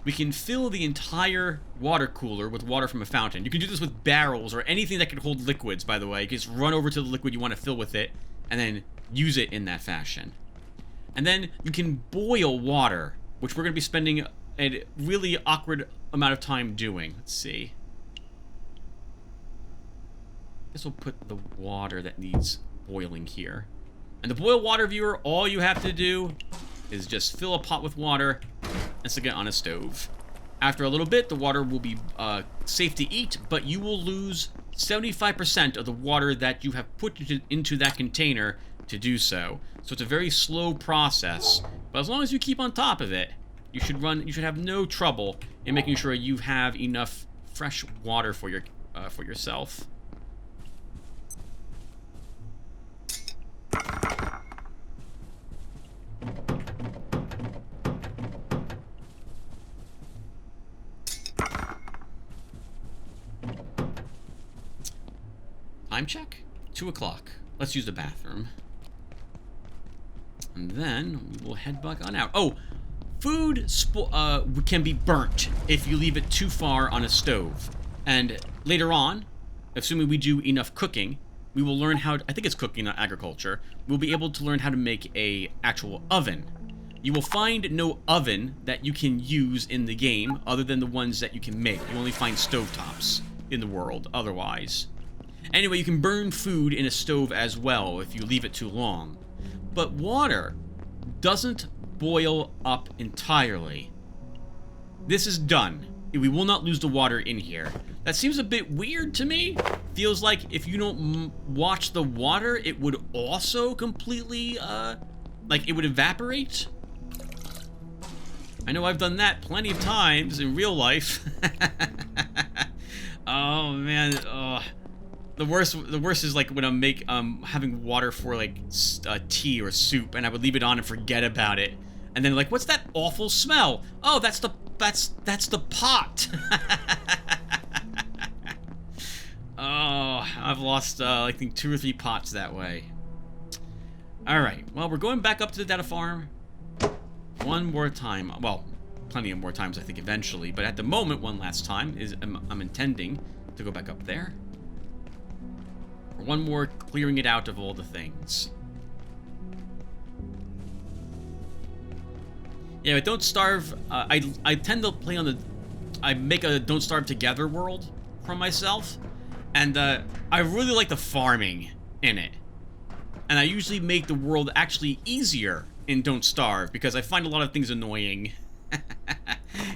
We can fill the entire water cooler with water from a fountain. You can do this with barrels or anything that can hold liquids, by the way. You can just run over to the liquid you want to fill with it, and then use it in that fashion. And then you can boil water, which we're going to be spending a really awkward amount of time doing. Let's see. I guess we'll put the water that needs boiling here. And the boil water viewer, all you have to do is just fill a pot with water and stick it on a stove. After a little bit, the water will be safe to eat, but you will lose 75% of the water that you have put into that container to do so. So it's a very slow process, but as long as you keep on top of it, you should have no trouble in making sure you have enough fresh water for yourself. Time check? 2 o'clock. Let's use the bathroom. And then we will head back on out. Oh! Food can be burnt if you leave it too far on a stove. And later on, assuming we do enough cooking, we will learn how to, I think it's cooking, not agriculture, we'll be able to learn how to make a actual oven. You will find no oven that you can use in the game other than the ones that you can make. You only find stovetops in the world otherwise. Anyway, you can burn food in a stove as well if you leave it too long. But water doesn't boil up entirely. This is done. We will not lose the water in here. That seems a bit weird to me. Feels like if you don't watch the water, it would also completely, like it would evaporate. I know I've done that plenty of times in real life. Oh man, the worst is like when I'm having water for like tea or soup, and I would leave it on and forget about it, and then like, what's that awful smell? Oh, that's the pot. Oh, I've lost I think 2 or 3 pots that way. All right, well, we're going back up to the data farm one more time. Well, plenty of more times I think eventually, but at the moment, one last time is I'm intending to go back up there. For one more clearing it out of all the things. Yeah, but Don't Starve, I tend to play on the... I make a Don't Starve Together world for myself, and I really like the farming in it. And I usually make the world actually easier in Don't Starve, because I find a lot of things annoying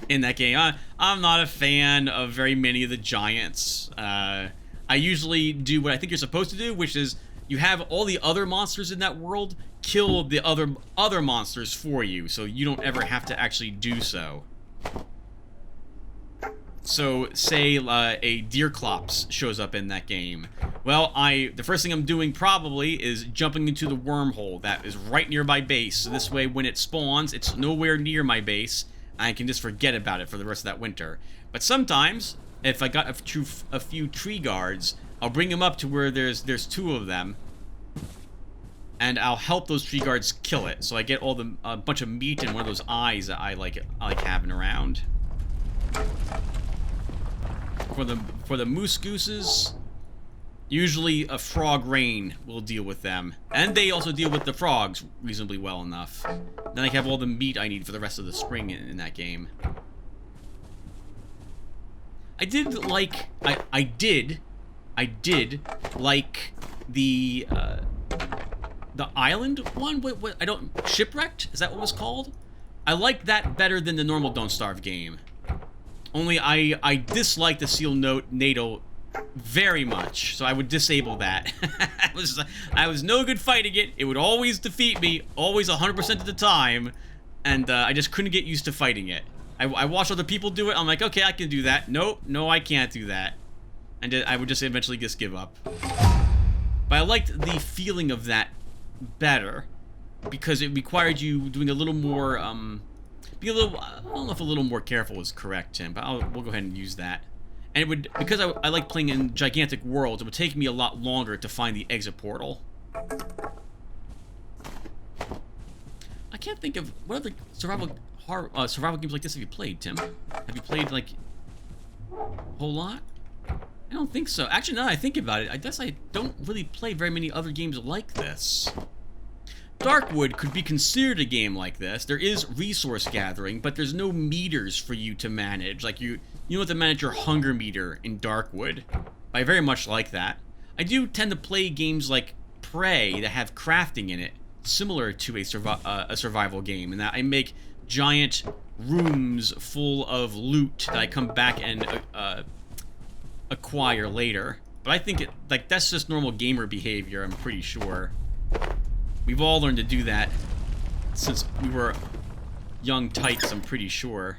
in that game. I'm not a fan of very many of the giants. I usually do what I think you're supposed to do, which is you have all the other monsters in that world kill the other monsters for you, so you don't ever have to actually do so. So, say a Deerclops shows up in that game. Well, the first thing I'm doing probably is jumping into the wormhole that is right near my base. So this way, when it spawns, it's nowhere near my base. I can just forget about it for the rest of that winter. But sometimes, if I got a few tree guards, I'll bring them up to where there's 2 of them, and I'll help those tree guards kill it. So I get a bunch of meat and one of those eyes that I like having around. For the moose gooses, usually a frog rain will deal with them, and they also deal with the frogs reasonably well enough. Then I have all the meat I need for the rest of the spring in that game. I did like the island one. What I don't Shipwrecked, is that what it was called? I like that better than the normal Don't Starve game. Only I dislike the seal NATO very much, so I would disable that. I was no good fighting it. It would always defeat me, always 100% of the time, and I just couldn't get used to fighting it. I watched other people do it. I'm like, okay, I can do that. Nope, no, I can't do that. And I would just eventually just give up. But I liked the feeling of that better, because it required you doing a little more, be a little, I don't know if a little more careful is correct, Tim, but we'll go ahead and use that. And it would, because I like playing in gigantic worlds, it would take me a lot longer to find the exit portal. I can't think of, what other survival games like this have you played, Tim? Have you played, like, a whole lot? I don't think so. Actually, now that I think about it, I guess I don't really play very many other games like this. Darkwood could be considered a game like this. There is resource gathering, but there's no meters for you to manage. Like, you don't have to manage your hunger meter in Darkwood. I very much like that. I do tend to play games like Prey that have crafting in it, similar to a survival game, in that I make giant rooms full of loot that I come back and acquire later. But I think that's just normal gamer behavior, I'm pretty sure. We've all learned to do that since we were young tykes, I'm pretty sure.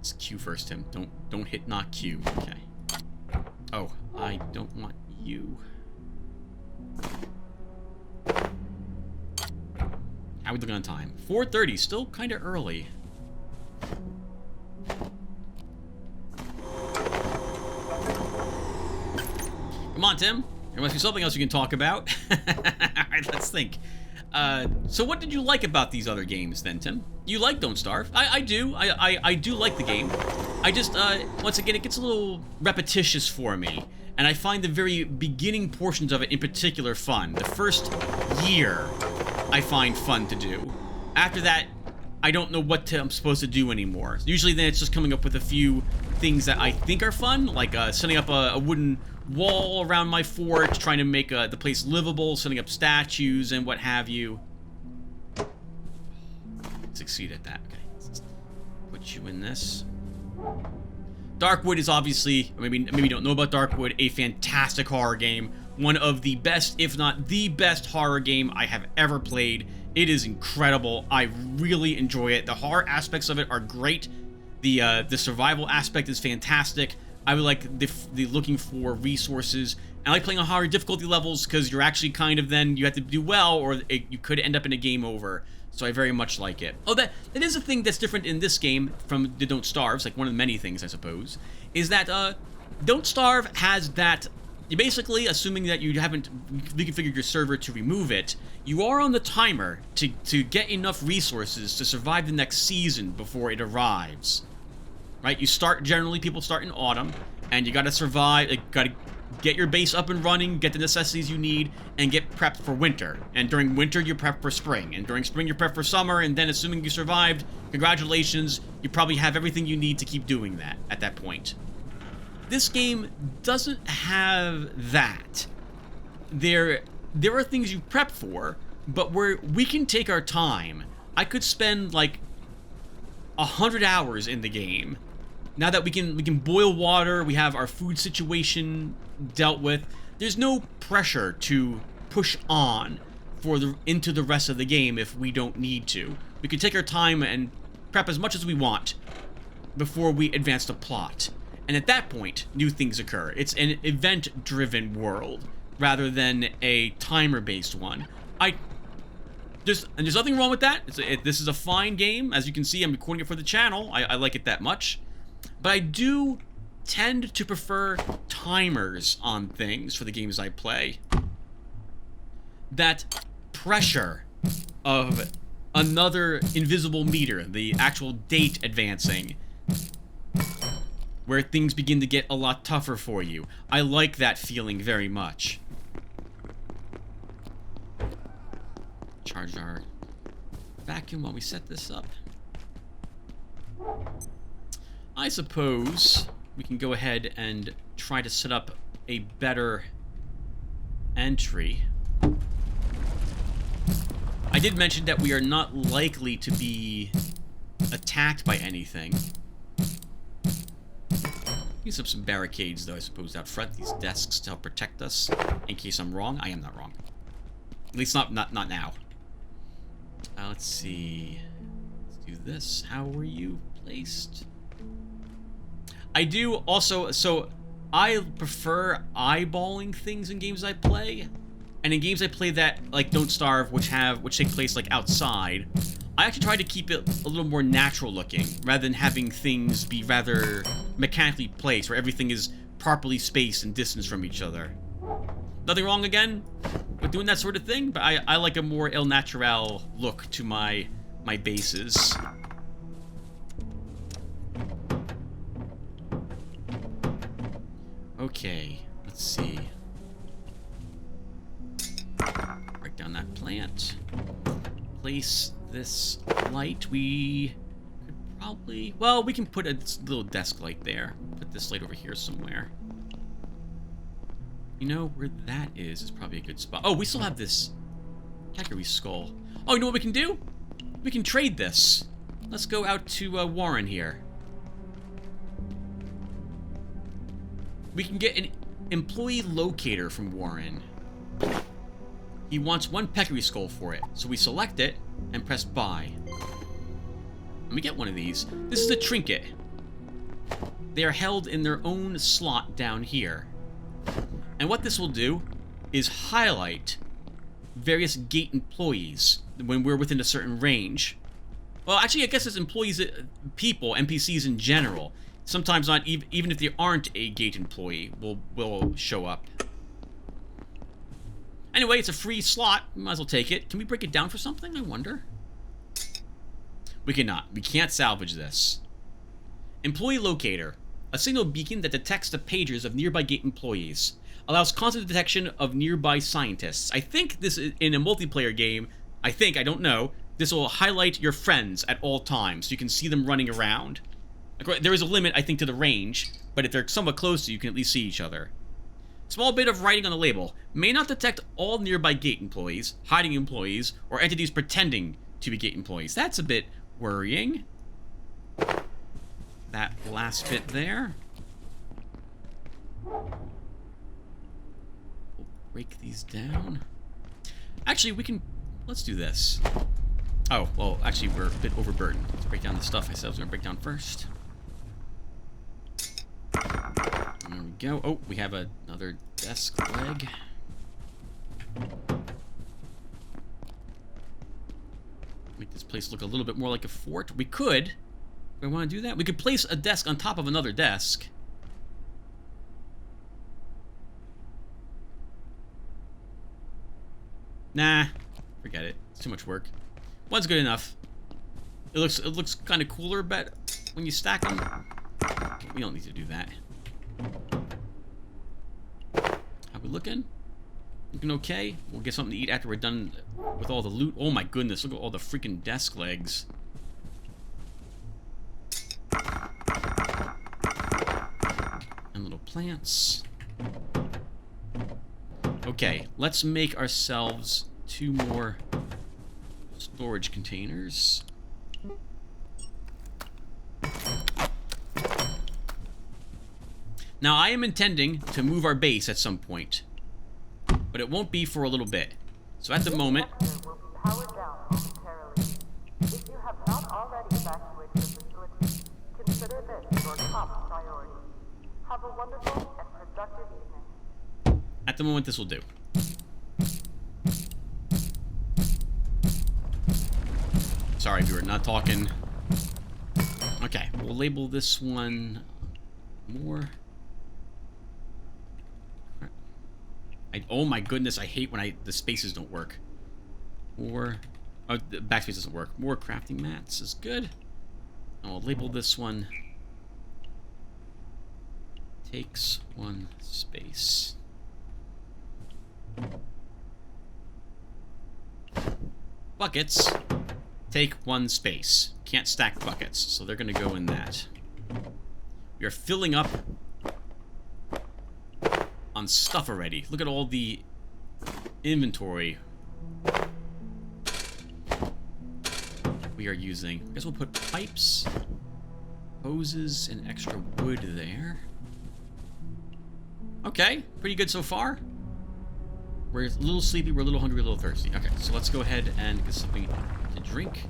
It's Q first, Tim. Don't hit not Q. Okay. Oh, I don't want you. How are we looking on time? 4:30, still kind of early. Come on, Tim. There must be something else you can talk about. Alright, let's think. So what did you like about these other games then, Tim? You like Don't Starve? I do. I do like the game. I just, once again, it gets a little repetitious for me. And I find the very beginning portions of it in particular fun. The first year, I find fun to do. After that, I don't know what I'm supposed to do anymore. Usually then it's just coming up with a few things that I think are fun, like setting up a wooden wall around my fort, trying to make the place livable, setting up statues and what have you. Succeed at that. Okay. Let's put you in this. Darkwood is obviously, maybe you don't know about Darkwood, a fantastic horror game. One of the best, if not the best horror game I have ever played. It is incredible. I really enjoy it. The horror aspects of it are great. The survival aspect is fantastic. I would like the looking for resources. I like playing on higher difficulty levels because you're actually kind of then, you have to do well or you could end up in a game over. So I very much like it. Oh, that is a thing that's different in this game from the Don't Starve's, like one of the many things, I suppose, is that Don't Starve has that, you basically, assuming that you haven't reconfigured your server to remove it, you are on the timer to get enough resources to survive the next season before it arrives. Right? You start, generally, people start in autumn, and you gotta survive, gotta get your base up and running, get the necessities you need, and get prepped for winter. And during winter, you prep for spring. And during spring, you prep for summer, and then assuming you survived, congratulations, you probably have everything you need to keep doing that at that point. This game doesn't have that. There are things you prep for, but where we can take our time. I could spend like 100 hours in the game. Now that we can boil water, we have our food situation dealt with. There's no pressure to push on into the rest of the game if we don't need to. We can take our time and prep as much as we want before we advance the plot. And at that point, new things occur. It's an event-driven world rather than a timer-based one. There's nothing wrong with that. This is a fine game. As you can see, I'm recording it for the channel. I like it that much. But I do tend to prefer timers on things for the games I play. That pressure of another invisible meter, the actual date advancing, where things begin to get a lot tougher for you. I like that feeling very much. Charge our vacuum while we set this up. I suppose we can go ahead and try to set up a better entry. I did mention that we are not likely to be attacked by anything. Use up some barricades, though, I suppose, out front. These desks to help protect us. In case I'm wrong. I am not wrong. At least not now. Let's see. Let's do this. How were you placed? I do also, so I prefer eyeballing things in games I play, and in games I play that, like Don't Starve, which take place like outside, I actually try to keep it a little more natural looking, rather than having things be rather mechanically placed, where everything is properly spaced and distanced from each other. Nothing wrong, again, with doing that sort of thing, but I like a more el natural look to my bases. Okay, let's see. Break down that plant. Place this light. We could probably... Well, we can put a little desk light there. Put this light over here somewhere. You know, where that is probably a good spot. Oh, we still have this Peccary skull. Oh, you know what we can do? We can trade this. Let's go out to Warren here. We can get an employee locator from Warren. He wants 1 Peccary skull for it, so we select it and press buy. And we get one of these. This is a trinket. They are held in their own slot down here. And what this will do is highlight various gate employees when we're within a certain range. Well, actually, I guess it's employees, people, NPCs in general. Sometimes not even if they aren't a gate employee, will show up. Anyway, it's a free slot. We might as well take it. Can we break it down for something, I wonder? We cannot. We can't salvage this. Employee locator. A signal beacon that detects the pagers of nearby gate employees. Allows constant detection of nearby scientists. I think this is in a multiplayer game. I don't know. This will highlight your friends at all times, so you can see them running around. There is a limit, I think, to the range, but if they're somewhat close, you can at least see each other. Small bit of writing on the label. May not detect all nearby gate employees, hiding employees, or entities pretending to be gate employees. That's a bit worrying. That last bit there. We'll break these down. Actually, we can... Let's do this. Oh, well, actually, we're a bit overburdened. Let's break down the stuff I said I was going to break down first. There we go. Oh, we have another desk leg. Make this place look a little bit more like a fort. We could, if we want to do that, we could place a desk on top of another desk. Nah, forget it. It's too much work. One's good enough. It looks kind of cooler, but when you stack them, we don't need to do that. How we looking? Looking okay? We'll get something to eat after we're done with all the loot. Oh my goodness, look at all the freaking desk legs. And little plants. Okay, let's make ourselves 2 more storage containers. Now, I am intending to move our base at some point, but it won't be for a little bit. So at the moment... This sector will be powered down momentarily. If you have not already evacuated the facility, consider this your top priority. Have a wonderful and productive evening. At the moment, this will do. Sorry, viewer, not talking. Okay, we'll label this one more. Oh my goodness, I hate when the spaces don't work. Or, oh, the backspace doesn't work. More crafting mats is good. I'll label this one. Takes 1 space. Buckets take 1 space. Can't stack buckets, so they're gonna go in that. We are filling up on stuff already. Look at all the inventory we are using. I guess we'll put pipes, hoses, and extra wood there. Okay, pretty good so far. We're a little sleepy, we're a little hungry, a little thirsty. Okay, so let's go ahead and get something to drink.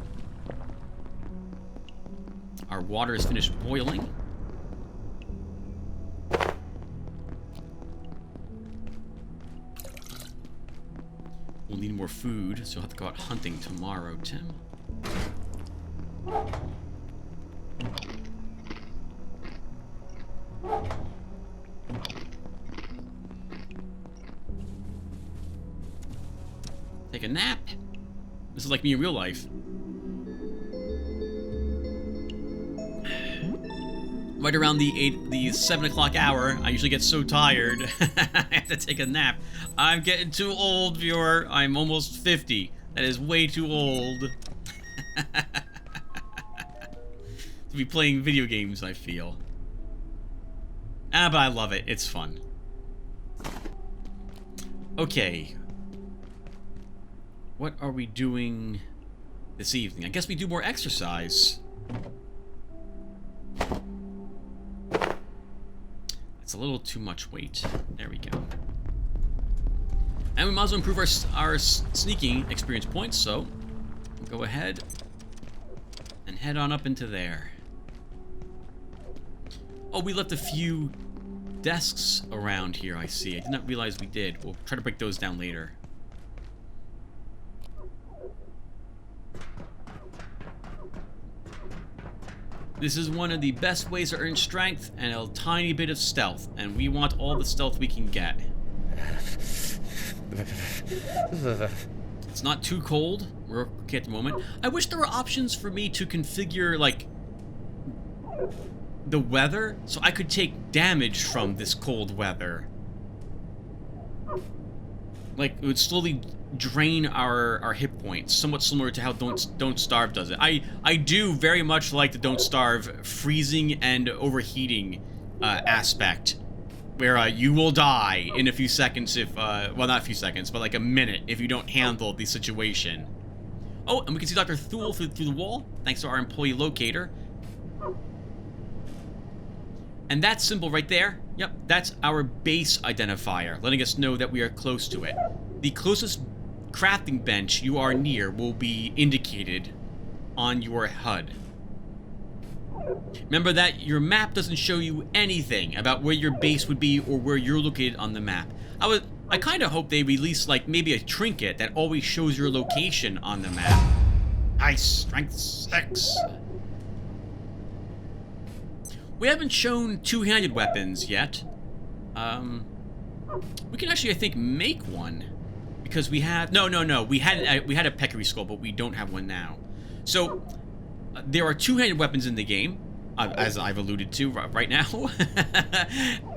Our water is finished boiling. We'll need more food, so we'll have to go out hunting tomorrow, Tim. Take a nap. This is like me in real life. Right around the 7 o'clock hour, I usually get so tired, I have to take a nap. I'm getting too old, viewer. I'm almost 50. That is way too old to be playing video games, I feel. But I love it. It's fun. Okay. What are we doing this evening? I guess we do more exercise. That's a little too much weight. There we go. And we might as well improve our sneaking experience points, so we'll go ahead and head on up into there. Oh, we left a few desks around here, I see. I did not realize we did. We'll try to break those down later. This is one of the best ways to earn strength and a tiny bit of stealth, and we want all the stealth we can get. It's not too cold. We're okay at the moment. I wish there were options for me to configure, like, the weather, so I could take damage from this cold weather. like it would slowly drain our hit points, somewhat similar to how Don't Starve does it. I do very much like the Don't Starve freezing and overheating aspect, where you will die in a few seconds if well, not a few seconds, but like a minute if you don't handle the situation. Oh, and we can see Dr. Thule through the wall, thanks to our employee locator. And that symbol right there, yep, that's our base identifier, letting us know that we are close to it. The closest crafting bench you are near will be indicated on your HUD. Remember that your map doesn't show you anything about where your base would be or where you're located on the map. I kind of hope they release, like, maybe a trinket that always shows your location on the map. Nice, strength 6. We haven't shown two-handed weapons yet. We can actually, I think, make one. Because we have... No. We had a peccary skull, but we don't have one now. So, there are two-handed weapons in the game, as I've alluded to right now.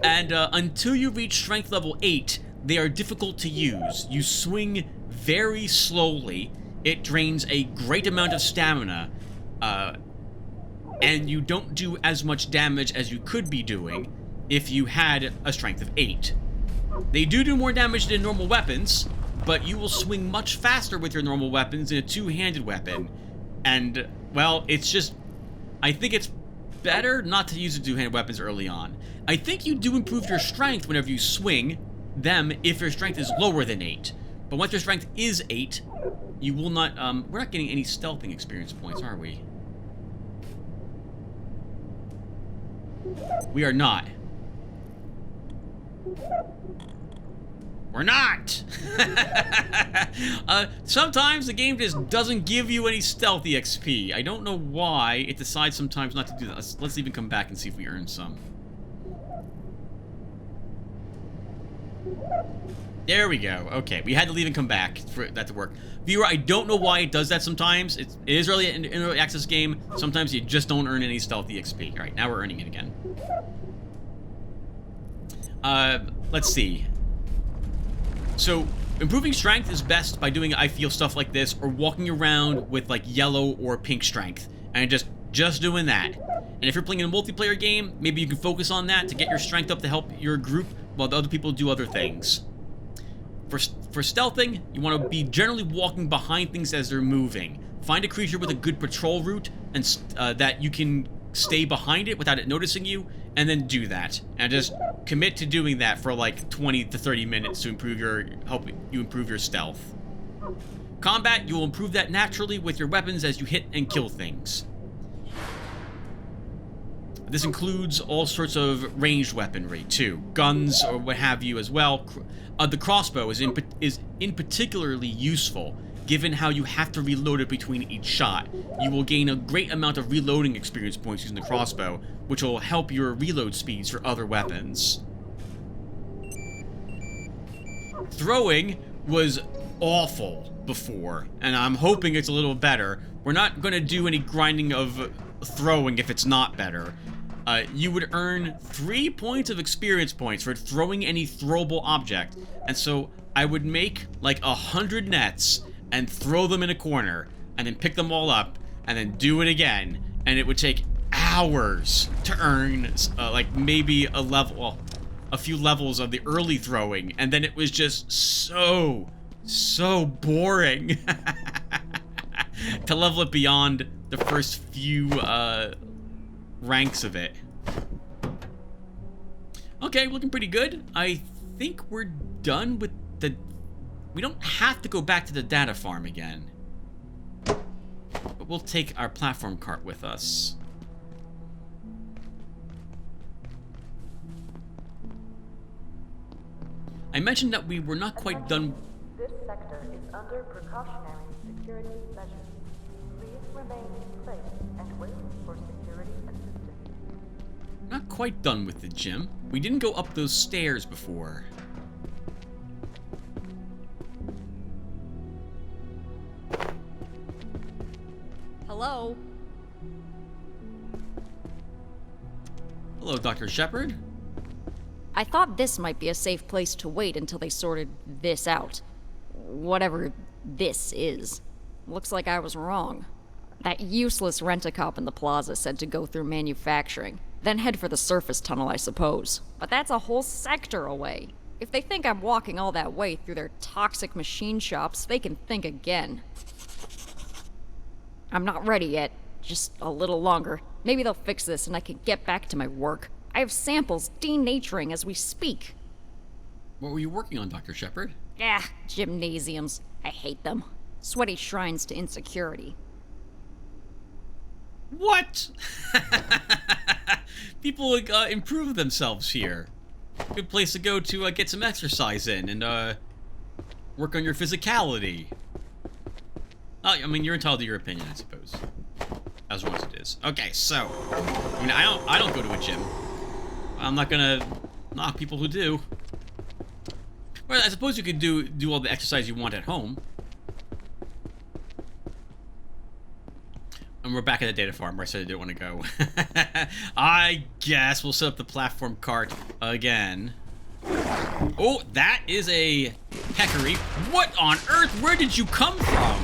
And until you reach strength level 8, they are difficult to use. You swing very slowly. It drains a great amount of stamina. And you don't do as much damage as you could be doing if you had a strength of 8. They do more damage than normal weapons, but you will swing much faster with your normal weapons than a two-handed weapon. And, well, it's just... I think it's better not to use the two-handed weapons early on. I think you do improve your strength whenever you swing them if your strength is lower than 8. But once your strength is 8, you will not... we're not getting any stealthing experience points, are we? We are not. We're not! Sometimes the game just doesn't give you any stealthy XP. I don't know why it decides sometimes not to do that. Let's even come back and see if we earn some. There we go. Okay, we had to leave and come back for that to work. Viewer, I don't know why it does that sometimes. It is really an early access game. Sometimes you just don't earn any stealthy XP. All right, now we're earning it again. Let's see. So, improving strength is best by doing I feel stuff like this, or walking around with like yellow or pink strength, and just doing that. And if you're playing in a multiplayer game, maybe you can focus on that to get your strength up to help your group while the other people do other things. For stealthing, you want to be generally walking behind things as they're moving. Find a creature with a good patrol route and that you can stay behind it without it noticing you, and then do that. And just commit to doing that for like 20 to 30 minutes to help you improve your stealth. Combat, you will improve that naturally with your weapons as you hit and kill things. This includes all sorts of ranged weaponry too, guns or what have you as well. The crossbow is in particularly useful, given how you have to reload it between each shot. You will gain a great amount of reloading experience points using the crossbow, which will help your reload speeds for other weapons. Throwing was awful before, and I'm hoping it's a little better. We're not going to do any grinding of throwing if it's not better. You would earn 3 points of experience points for throwing any throwable object, and so I would make like 100 nets and throw them in a corner, and then pick them all up, and then do it again, and it would take hours to earn like maybe a few levels of the early throwing, and then it was just so boring to level it beyond the first few ranks of it. Okay, looking pretty good. I think we're done with the... We don't have to go back to the data farm again. But we'll take our platform cart with us. I mentioned that we were not quite done... This sector is under precautionary security measures. Please remain in place and wait for security assistance. Not quite done with the gym. We didn't go up those stairs before. Hello? Hello, Dr. Shepard. I thought this might be a safe place to wait until they sorted this out. Whatever this is. Looks like I was wrong. That useless rent-a-cop in the plaza said to go through manufacturing, then head for the surface tunnel, I suppose. But that's a whole sector away. If they think I'm walking all that way through their toxic machine shops, they can think again. I'm not ready yet. Just a little longer. Maybe they'll fix this and I can get back to my work. I have samples denaturing as we speak. What were you working on, Dr. Shepard? Gymnasiums. I hate them. Sweaty shrines to insecurity. What? People improve themselves here. Good place to go to get some exercise in and work on your physicality. I mean, you're entitled to your opinion, I suppose. As long as it is. Okay, so I mean, I don't go to a gym. I'm not gonna knock people who do. Well, I suppose you could do all the exercise you want at home. And we're back at the data farm where I said I didn't want to go. I guess we'll set up the platform cart again. Oh, that is a peccary. What on earth? Where did you come from?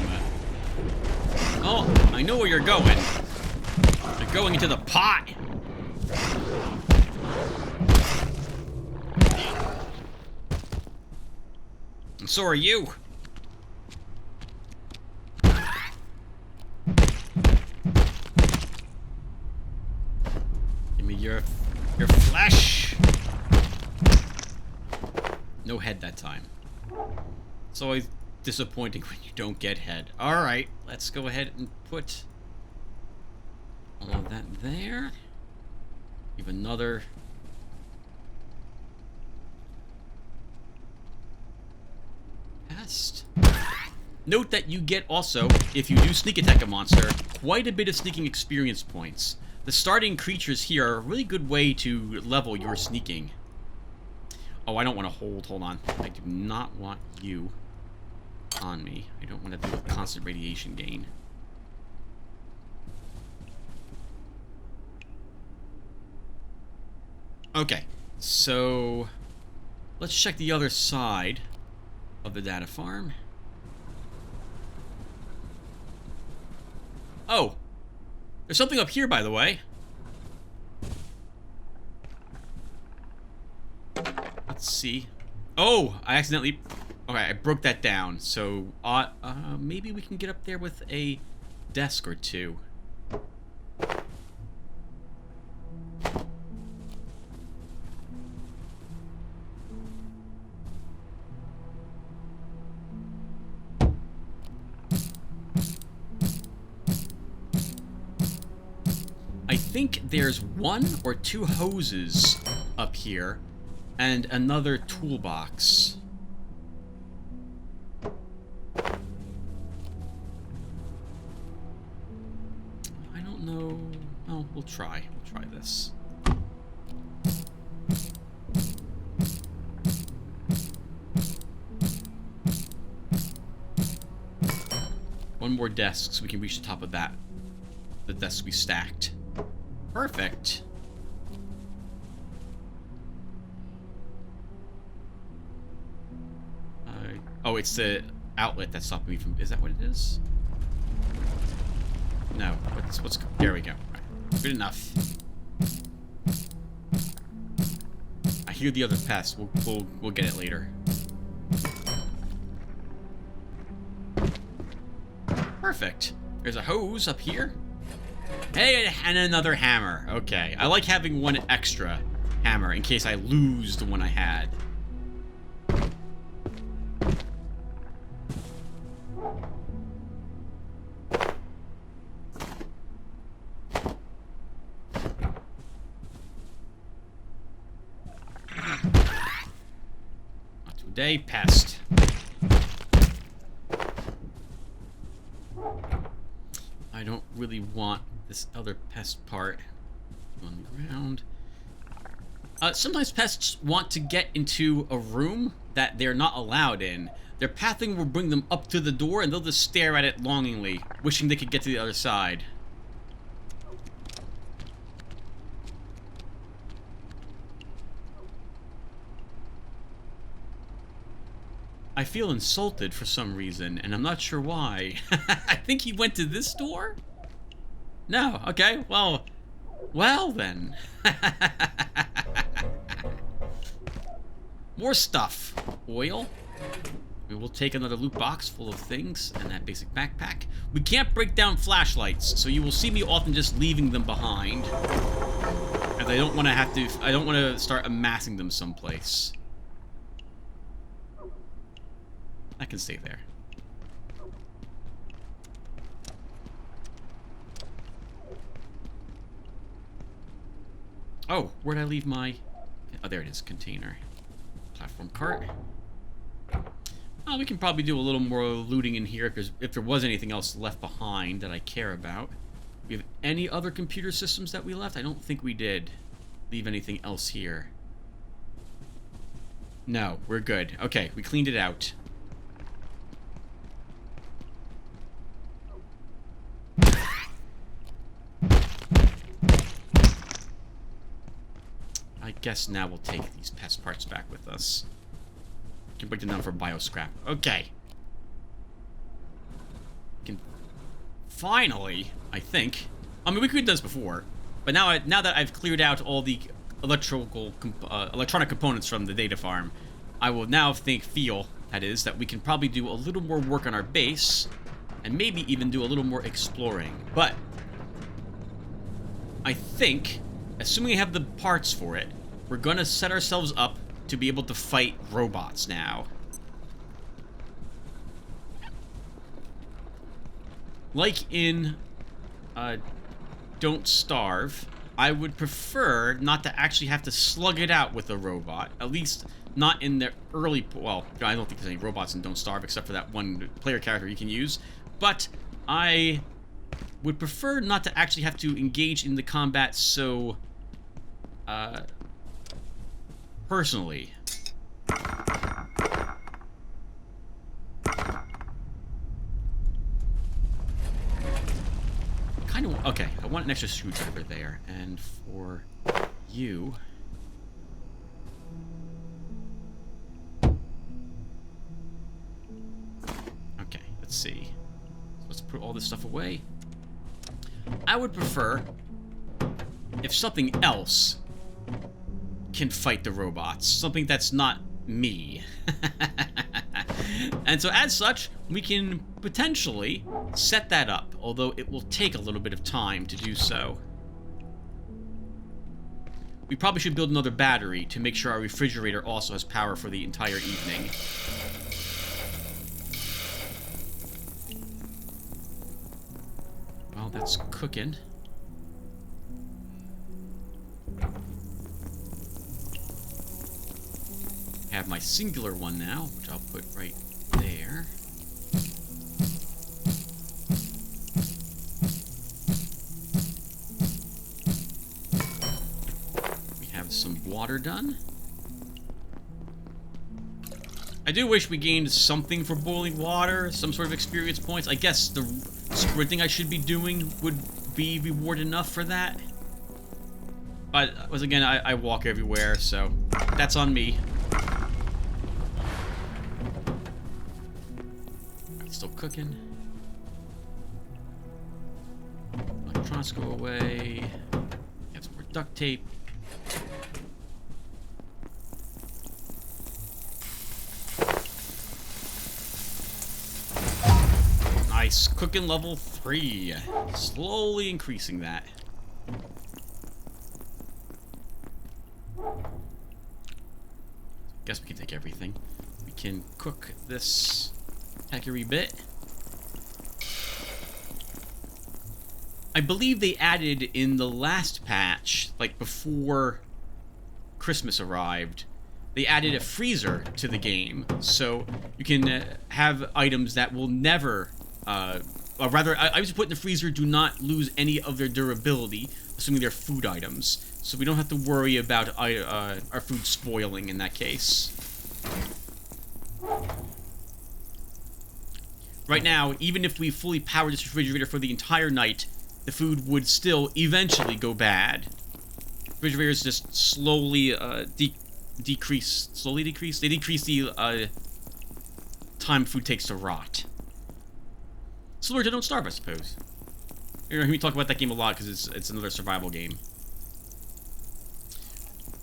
Oh, I know where you're going. You're going into the pot. And so are you. Give me your flesh. No head that time. It's always disappointing when you don't get head. Alright, let's go ahead and put all of that there. Give another. Pest. Note that you get also, if you do sneak attack a monster, quite a bit of sneaking experience points. The starting creatures here are a really good way to level your sneaking. Oh, I don't want to hold on. I do not want you on me. I don't want to do a constant radiation gain. Okay, so let's check the other side of the data farm. Oh, there's something up here, by the way. Let's see. Oh, I accidentally. Okay, I broke that down. So, maybe we can get up there with a desk or two. I think there's 1 or 2 hoses up here and another toolbox. I don't know. Oh, we'll try. We'll try this. One more desk so we can reach the top of that. The desk we stacked. Perfect. Oh, it's the outlet that's stopping me from. Is that what it is? No. What's? There we go. Right. Good enough. I hear the other pest. We'll get it later. Perfect. There's a hose up here. Hey, and another hammer. Okay. I like having one extra hammer in case I lose the one I had. Not today, pest. I don't really want this other pest part on the ground. Sometimes pests want to get into a room that they're not allowed in. Their pathing will bring them up to the door and they'll just stare at it longingly, wishing they could get to the other side. I feel insulted for some reason, and I'm not sure why. I think he went to this door? No, okay, well then. More stuff. Oil. We will take another loot box full of things and that basic backpack. We can't break down flashlights, so you will see me often just leaving them behind. And I don't want to start amassing them someplace. I can stay there. Oh, where'd I leave my... Oh, there it is. Container. Platform cart. Oh, we can probably do a little more looting in here if there was anything else left behind that I care about. We have any other computer systems that we left? I don't think we did leave anything else here. No, we're good. Okay, we cleaned it out. I guess now we'll take these pest parts back with us. We can break them down for bioscrap. Okay. We can finally, I think. I mean, we could have done this before, but now that I've cleared out all the electronic components from the data farm, I will now feel that we can probably do a little more work on our base, and maybe even do a little more exploring. But I think, assuming we have the parts for it, we're gonna set ourselves up to be able to fight robots now. Like in Don't Starve, I would prefer not to actually have to slug it out with a robot. At least not in the early... Well, I don't think there's any robots in Don't Starve except for that one player character you can use. But I would prefer not to actually have to engage in the combat so... personally. Kind of... Okay, I want an extra screwdriver there. And for you... Okay, let's see. So let's put all this stuff away. I would prefer if something else can fight the robots. Something that's not me. And so as such, we can potentially set that up, although it will take a little bit of time to do so. We probably should build another battery to make sure our refrigerator also has power for the entire evening. Well, that's cooking. I have my singular one now, which I'll put right there. We have some water done. I do wish we gained something for boiling water, some sort of experience points. I guess the sprinting I should be doing would be reward enough for that. But, once again, I walk everywhere, so that's on me. Still cooking. Electronics go away. Have some more duct tape. Nice. Cooking level 3. Slowly increasing that. Guess we can take everything. We can cook this hackery bit. I believe they added in the last patch, like before Christmas arrived, they added a freezer to the game, so you can have items that will never, or rather, I used to put in the freezer, do not lose any of their durability, assuming they're food items, so we don't have to worry about our food spoiling in that case. Right now, even if we fully powered this refrigerator for the entire night, the food would still eventually go bad. Refrigerators just slowly decrease. Slowly decrease? They decrease the time food takes to rot. Similar to Don't Starve, I suppose. You're gonna hear me talk about that game a lot because it's another survival game.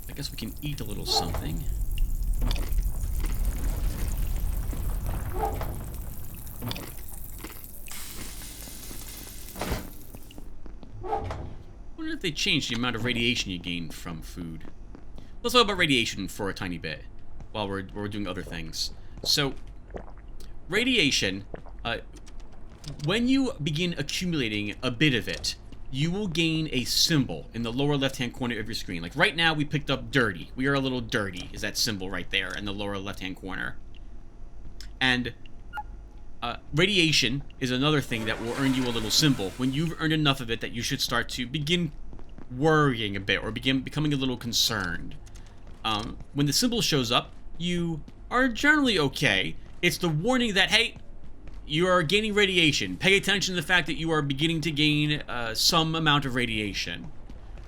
I guess we can eat a little something. I wonder if they changed the amount of radiation you gain from food. Let's talk about radiation for a tiny bit while we're doing other things. So, radiation, when you begin accumulating a bit of it, you will gain a symbol in the lower left-hand corner of your screen. Like right now, we picked up dirty. We are a little dirty, is that symbol right there in the lower left-hand corner. And radiation is another thing that will earn you a little symbol. When you've earned enough of it that you should start to begin worrying a bit or begin becoming a little concerned. When the symbol shows up, you are generally okay. It's the warning that, hey, you are gaining radiation. Pay attention to the fact that you are beginning to gain some amount of radiation.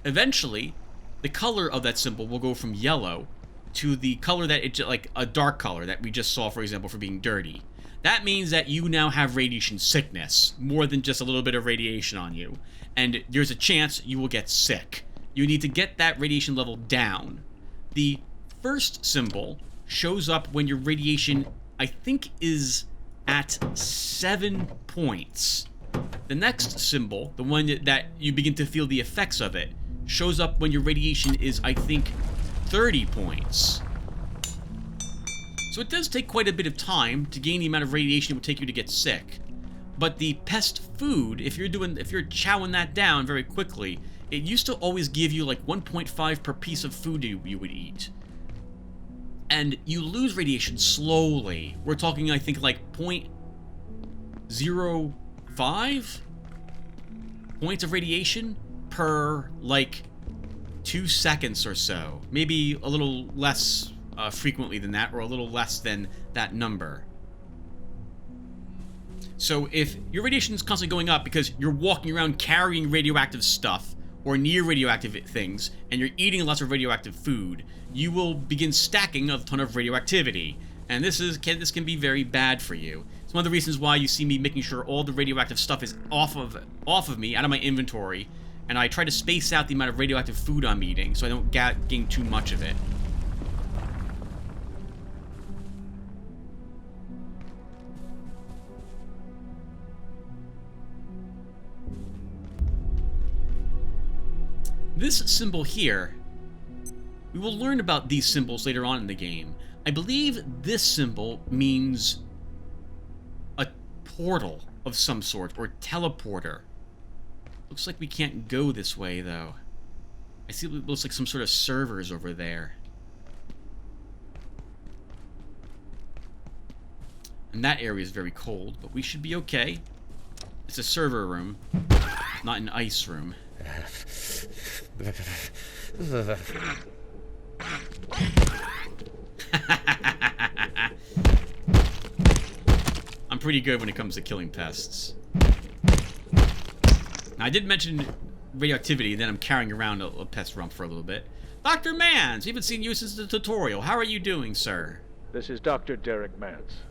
Eventually, the color of that symbol will go from yellow to the color that it's like a dark color that we just saw, for example, for being dirty. That means that you now have radiation sickness, more than just a little bit of radiation on you. And there's a chance you will get sick. You need to get that radiation level down. The first symbol shows up when your radiation, I think, is at 7 points. The next symbol, the one that you begin to feel the effects of it, shows up when your radiation is, I think, 30 points. So it does take quite a bit of time to gain the amount of radiation it would take you to get sick. But the pest food, if you're chowing that down very quickly, it used to always give you like 1.5 per piece of food you would eat. And you lose radiation slowly. We're talking, I think, like 0.05 points of radiation per, like, 2 seconds or so. Maybe a little less frequently than that, or a little less than that number. So if your radiation is constantly going up because you're walking around carrying radioactive stuff, or near radioactive things, and you're eating lots of radioactive food, you will begin stacking a ton of radioactivity. And this can be very bad for you. It's one of the reasons why you see me making sure all the radioactive stuff is off of me, out of my inventory, and I try to space out the amount of radioactive food I'm eating so I don't gain too much of it. This symbol here, we will learn about these symbols later on in the game. I believe this symbol means a portal of some sort, or teleporter. Looks like we can't go this way, though. I see it looks like some sort of servers over there. And that area is very cold, but we should be okay. It's a server room, not an ice room. I'm pretty good when it comes to killing pests. Now, I did mention radioactivity, and then I'm carrying around a pest rump for a little bit. Dr. Mans, we haven't seen you since the tutorial. How are you doing, sir? This is Dr. Derek Mans.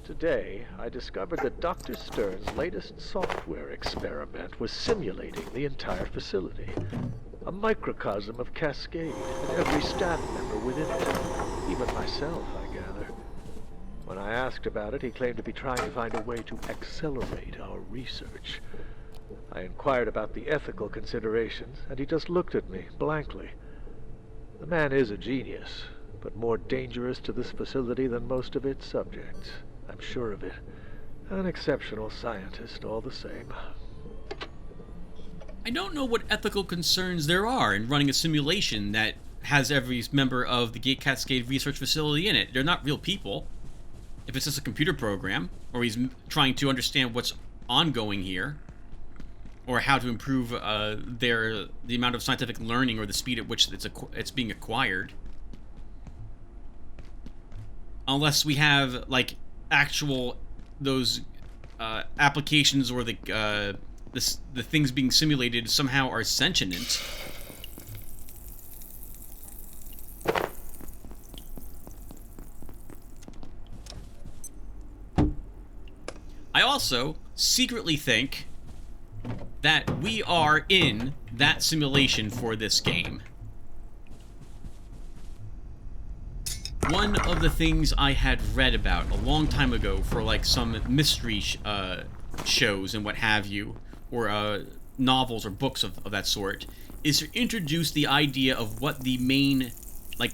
Today, I discovered that Dr. Stern's latest software experiment was simulating the entire facility. A microcosm of Cascade, and every staff member within it. Even myself, I gather. When I asked about it, he claimed to be trying to find a way to accelerate our research. I inquired about the ethical considerations, and he just looked at me blankly. The man is a genius, but more dangerous to this facility than most of its subjects. I'm sure of it. An exceptional scientist, all the same. I don't know what ethical concerns there are in running a simulation that has every member of the Gate Cascade research facility in it. They're not real people. If it's just a computer program, or he's trying to understand what's ongoing here, or how to improve the amount of scientific learning or the speed at which it's being acquired. Unless we have, like, actual those applications or the things being simulated somehow are sentient. I also secretly think that we are in that simulation for this game. One of the things I had read about a long time ago for like some mystery shows and what have you, or novels or books of that sort, is to introduce the idea of what the main, like,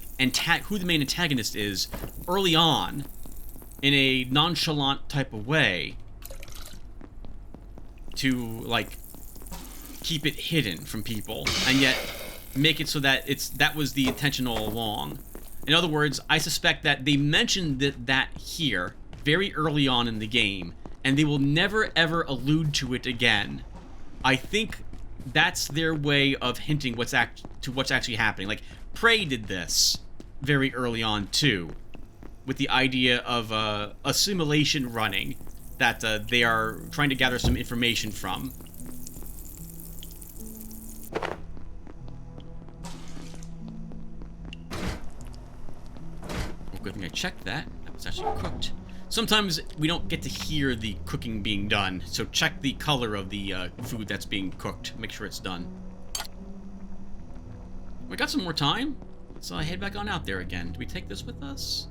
who the main antagonist is early on in a nonchalant type of way to, like, keep it hidden from people, and yet make it so that that was the intention all along. In other words, I suspect that they mentioned that here very early on in the game, and they will never ever allude to it again. I think that's their way of hinting what's actually happening. Like, Prey did this very early on too, with the idea of a simulation running that they are trying to gather some information from. Good thing I checked that. That was actually cooked. Sometimes we don't get to hear the cooking being done, so check the color of the food that's being cooked. Make sure it's done. We got some more time, so I head back on out there again. Do we take this with us?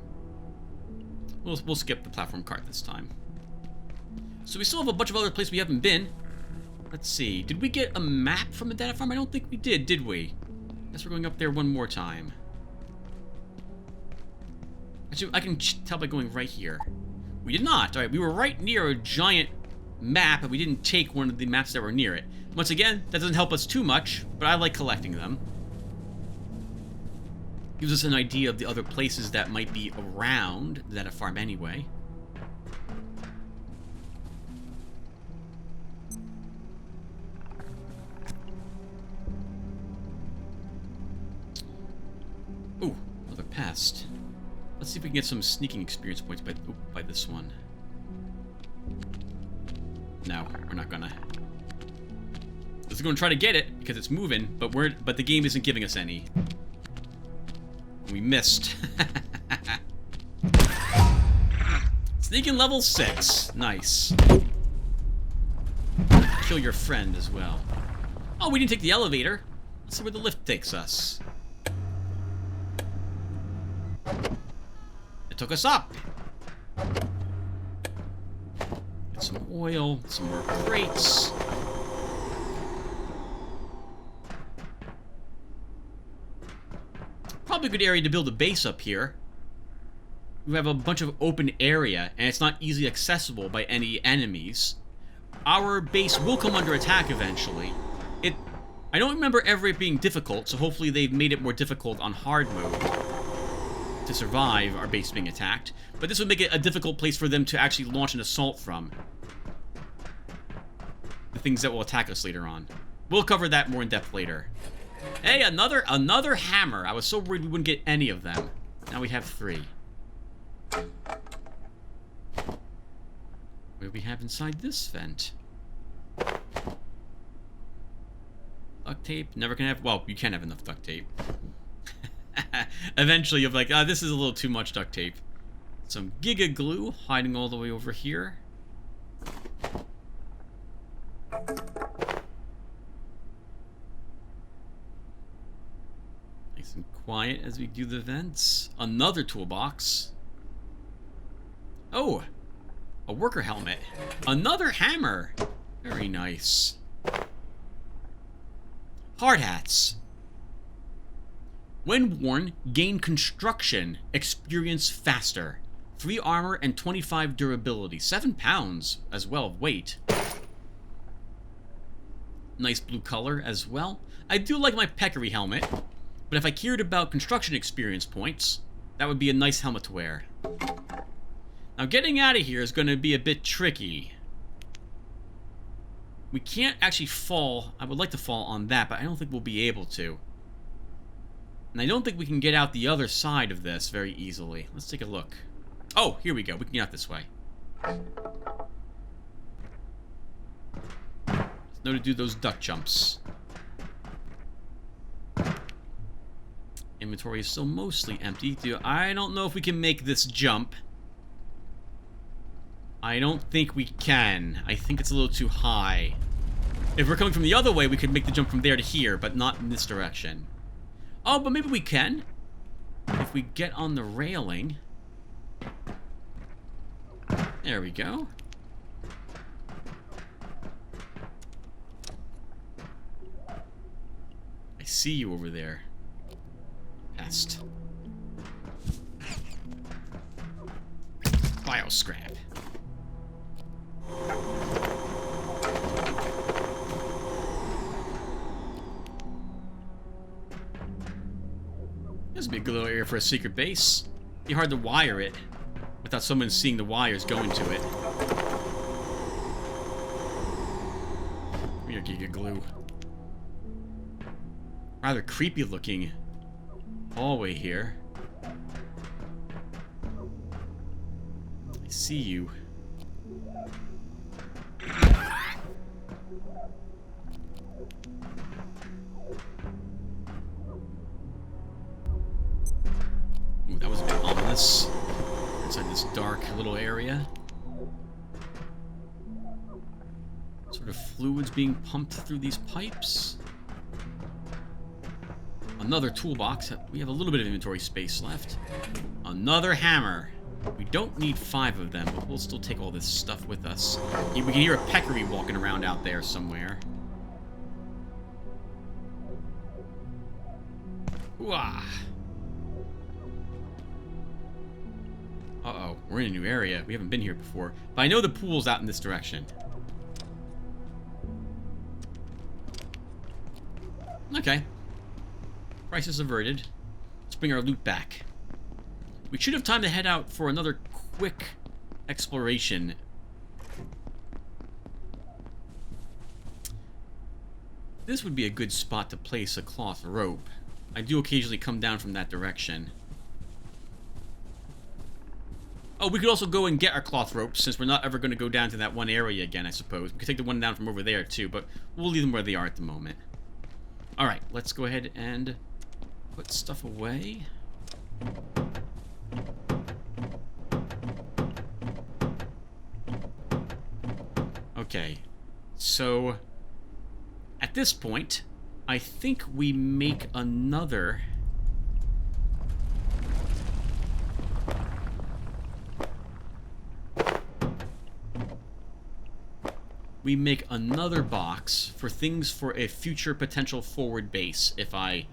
We'll skip the platform cart this time. So we still have a bunch of other places we haven't been. Let's see. Did we get a map from the data farm? I don't think we did we? Guess we're going up there one more time. Actually, I can tell by going right here. We did not. Alright, we were right near a giant map, and we didn't take one of the maps that were near it. Once again, that doesn't help us too much, but I like collecting them. Gives us an idea of the other places that might be around that farm anyway. Ooh, another pest. Let's see if we can get some sneaking experience points by this one. No, we're not gonna. We're gonna try to get it because it's moving, but the game isn't giving us any. We missed. Sneaking level 6. Nice. Kill your friend as well. Oh, we didn't take the elevator. Let's see where the lift takes us. It took us up. Get some oil, some more crates. Probably a good area to build a base up here. We have a bunch of open area, and it's not easily accessible by any enemies. Our base will come under attack eventually. I don't remember ever it being difficult, so hopefully they've made it more difficult on hard mode to survive our base being attacked. But this would make it a difficult place for them to actually launch an assault from. The things that will attack us later on. We'll cover that more in depth later. Hey, another hammer. I was so worried we wouldn't get any of them. Now we have 3. What do we have inside this vent? Duct tape? Never can have... Well, you can't have enough duct tape. Eventually you'll be like, this is a little too much duct tape. Some Giga Glue hiding all the way over here. Nice and quiet as we do the vents. Another toolbox. Oh! A worker helmet. Another hammer! Very nice. Hard hats. When worn, gain construction experience faster. 3 armor and 25 durability. 7 pounds as well of weight. Nice blue color as well. I do like my peccary helmet, but if I cared about construction experience points, that would be a nice helmet to wear. Now getting out of here is going to be a bit tricky. We can't actually fall. I would like to fall on that, but I don't think we'll be able to. And I don't think we can get out the other side of this very easily. Let's take a look. Oh, here we go. We can get out this way. Let's know to do those duck jumps. Inventory is still mostly empty. I don't know if we can make this jump. I don't think we can. I think it's a little too high. If we're coming from the other way, we could make the jump from there to here, but not in this direction. Oh, but maybe we can. If we get on the railing. There we go. I see you over there. Pest. Bioscrap. This would be a good little area for a secret base. It'd be hard to wire it without someone seeing the wires going to it. We're Giga Glue. Rather creepy looking hallway here. I see you. Ooh, that was a bit ominous. Inside this dark little area. Sort of fluids being pumped through these pipes. Another toolbox. We have a little bit of inventory space left. Another hammer. We don't need 5 of them, but we'll still take all this stuff with us. We can hear a peccary walking around out there somewhere. Ooh-ah. Uh-oh, we're in a new area. We haven't been here before. But I know the pool's out in this direction. Okay. Crisis averted. Let's bring our loot back. We should have time to head out for another quick exploration. This would be a good spot to place a cloth rope. I do occasionally come down from that direction. Oh, we could also go and get our cloth ropes, since we're not ever going to go down to that one area again, I suppose. We could take the one down from over there, too, but we'll leave them where they are at the moment. Alright, let's go ahead and put stuff away. Okay, so at this point, I think we make another... We make another box for things for a future potential forward base, if I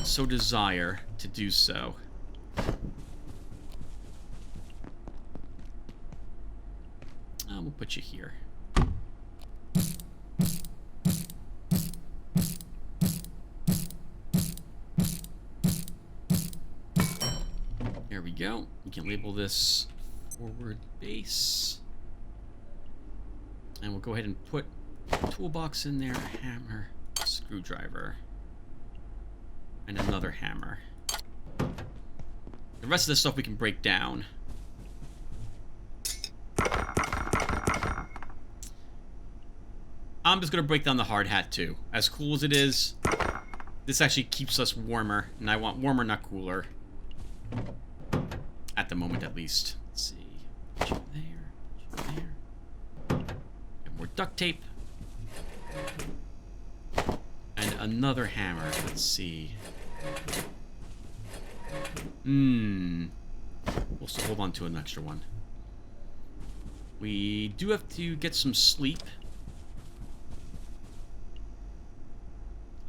so desire to do so. We'll put you here. There we go. We can label this forward base. And we'll go ahead and put a toolbox in there, a hammer, a screwdriver, and another hammer. The rest of this stuff we can break down. I'm just going to break down the hard hat too. As cool as it is, this actually keeps us warmer, and I want warmer, not cooler. At the moment, at least. Let's see. Put you there, put you there. More duct tape. And another hammer. Let's see. We'll still hold on to an extra one. We do have to get some sleep.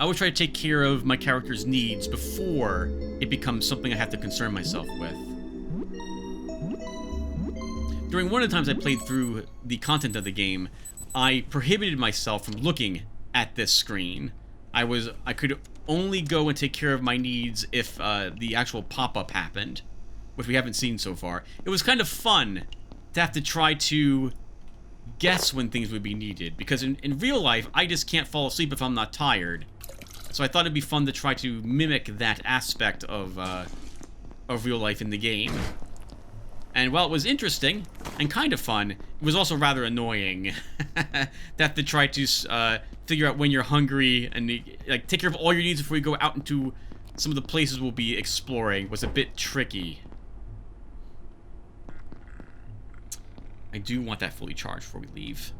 I always try to take care of my character's needs before it becomes something I have to concern myself with. During one of the times I played through the content of the game, I prohibited myself from looking at this screen. I could only go and take care of my needs if the actual pop-up happened, which we haven't seen so far. It was kind of fun to have to try to guess when things would be needed, because in real life, I just can't fall asleep if I'm not tired. So I thought it'd be fun to try to mimic that aspect of real life in the game. And while it was interesting and kind of fun, it was also rather annoying to have to try to figure out when you're hungry and like take care of all your needs before you go out into some of the places we'll be exploring. Was a bit tricky. I do want that fully charged before we leave.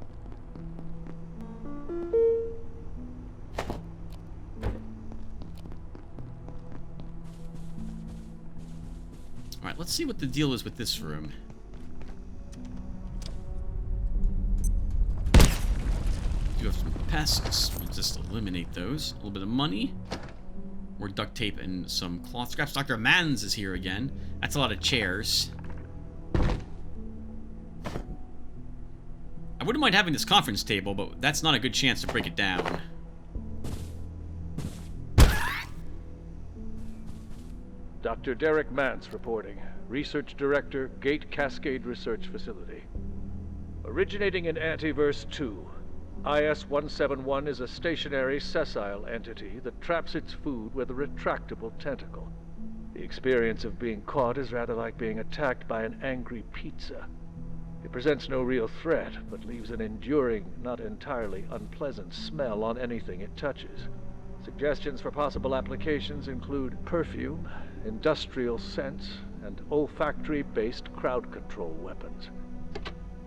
Alright, let's see what the deal is with this room. Do have some pests. We'll just eliminate those. A little bit of money. More duct tape and some cloth scraps. Dr. Mans is here again. That's a lot of chairs. I wouldn't mind having this conference table, but that's not a good chance to break it down. Dr. Derek Mance reporting. Research Director, Gate Cascade Research Facility. Originating in Antiverse 2, IS-171 is a stationary, sessile entity that traps its food with a retractable tentacle. The experience of being caught is rather like being attacked by an angry pizza. It presents no real threat, but leaves an enduring, not entirely unpleasant smell on anything it touches. Suggestions for possible applications include perfume, industrial scents, and olfactory-based crowd control weapons.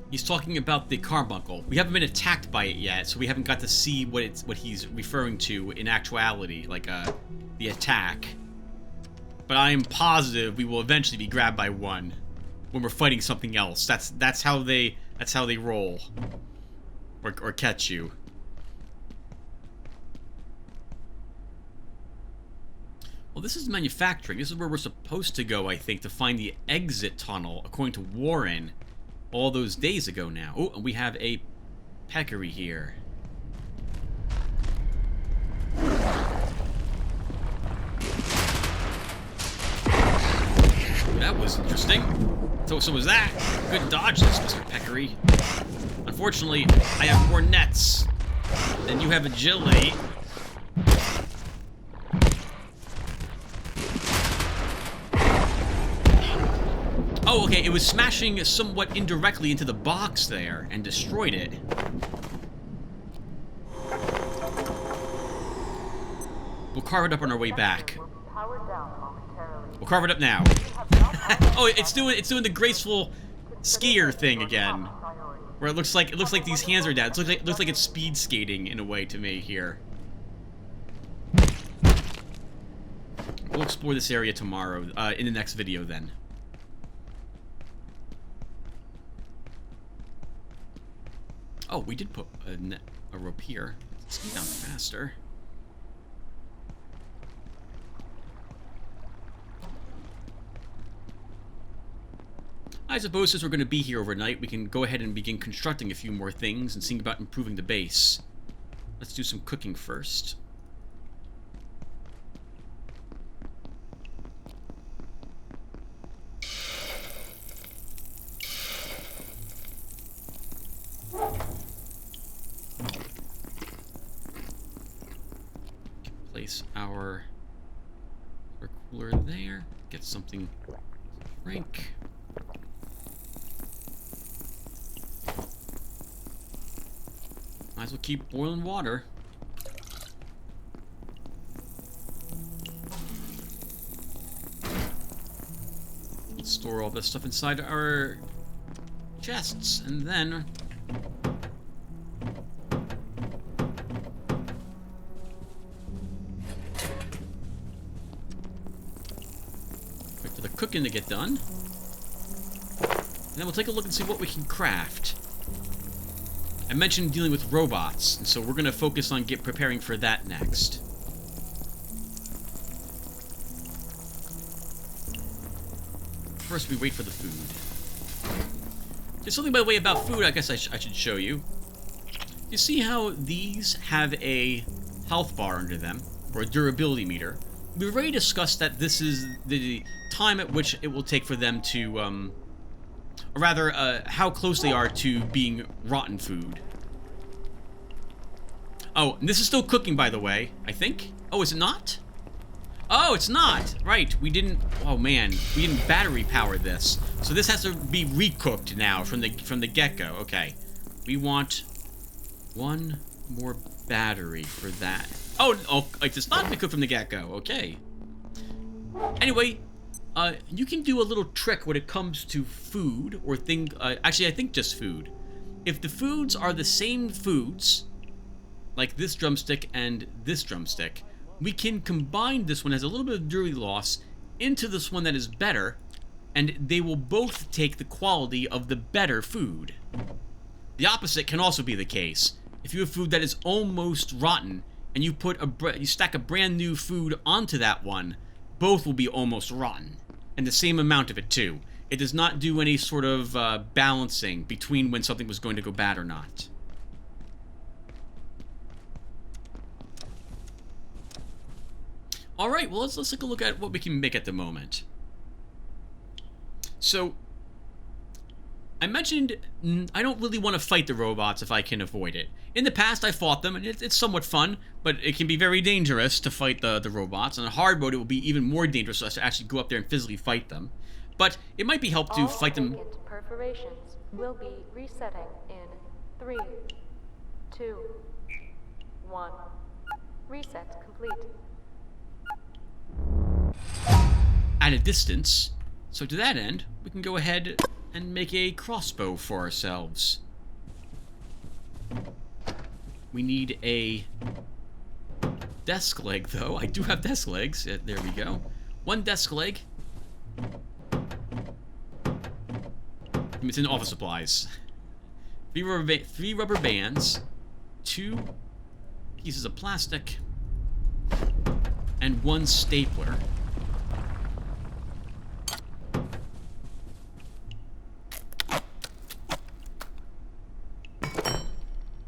He's talking about the carbuncle. We haven't been attacked by it yet, so we haven't got to see what he's referring to in actuality, like the attack. But I am positive we will eventually be grabbed by one when we're fighting something else. That's how they roll, or catch you. Well, this is manufacturing. This is where we're supposed to go, I think, to find the exit tunnel, according to Warren, all those days ago now. Oh, and we have a peccary here. That was interesting. So was that. Good dodge this, Mr. Peccary. Unfortunately, I have more nets than you have agility. Oh, okay, it was smashing somewhat indirectly into the box there and destroyed it. We'll carve it up on our way back. We'll carve it up now. Oh, it's doing the graceful skier thing again, where it looks like these hands are down. It looks like it's speed skating in a way to me here. We'll explore this area tomorrow in the next video then. Oh, we did put a rope here. Let's get down faster. I suppose since we're going to be here overnight, we can go ahead and begin constructing a few more things and seeing about improving the base. Let's do some cooking first. Place our cooler there. Get something to drink. Might as well keep boiling water. Let's store all this stuff inside our chests, and then wait for the cooking to get done. And then we'll take a look and see what we can craft. I mentioned dealing with robots, and so we're going to focus on preparing for that next. First, we wait for the food. There's something, by the way, about food I guess I should show you. You see how these have a health bar under them, or a durability meter? We've already discussed that this is the time at which it will take for them to, or rather, how close they are to being rotten food. Oh, and this is still cooking, by the way, I think. Oh, is it not? Oh, it's not! Right, we didn't... Oh, man. We didn't battery power this. So this has to be recooked now from the get-go. Okay. We want one more battery for that. Oh, it does not cook from the get-go. Okay. Anyway, you can do a little trick when it comes to food or actually, I think just food. If the foods are the same foods, like this drumstick and this drumstick, we can combine this one that has a little bit of durability loss into this one that is better, and they will both take the quality of the better food. The opposite can also be the case. If you have food that is almost rotten, and you stack a brand new food onto that one, both will be almost rotten, and the same amount of it too. It does not do any sort of balancing between when something was going to go bad or not. Alright, well let's take a look at what we can make at the moment. So, I mentioned I don't really want to fight the robots if I can avoid it. In the past I fought them, and it's somewhat fun, but it can be very dangerous to fight the robots. On a hard mode it will be even more dangerous for us to actually go up there and physically fight them. But it might be helpful to fight them. All perforations will be resetting in 3, 2, 1. Reset complete. At a distance. So to that end, we can go ahead and make a crossbow for ourselves. We need a desk leg, though. I do have desk legs. There we go. 1 desk leg. It's in office supplies. 3 rubber bands. 2 pieces of plastic. And 1 stapler.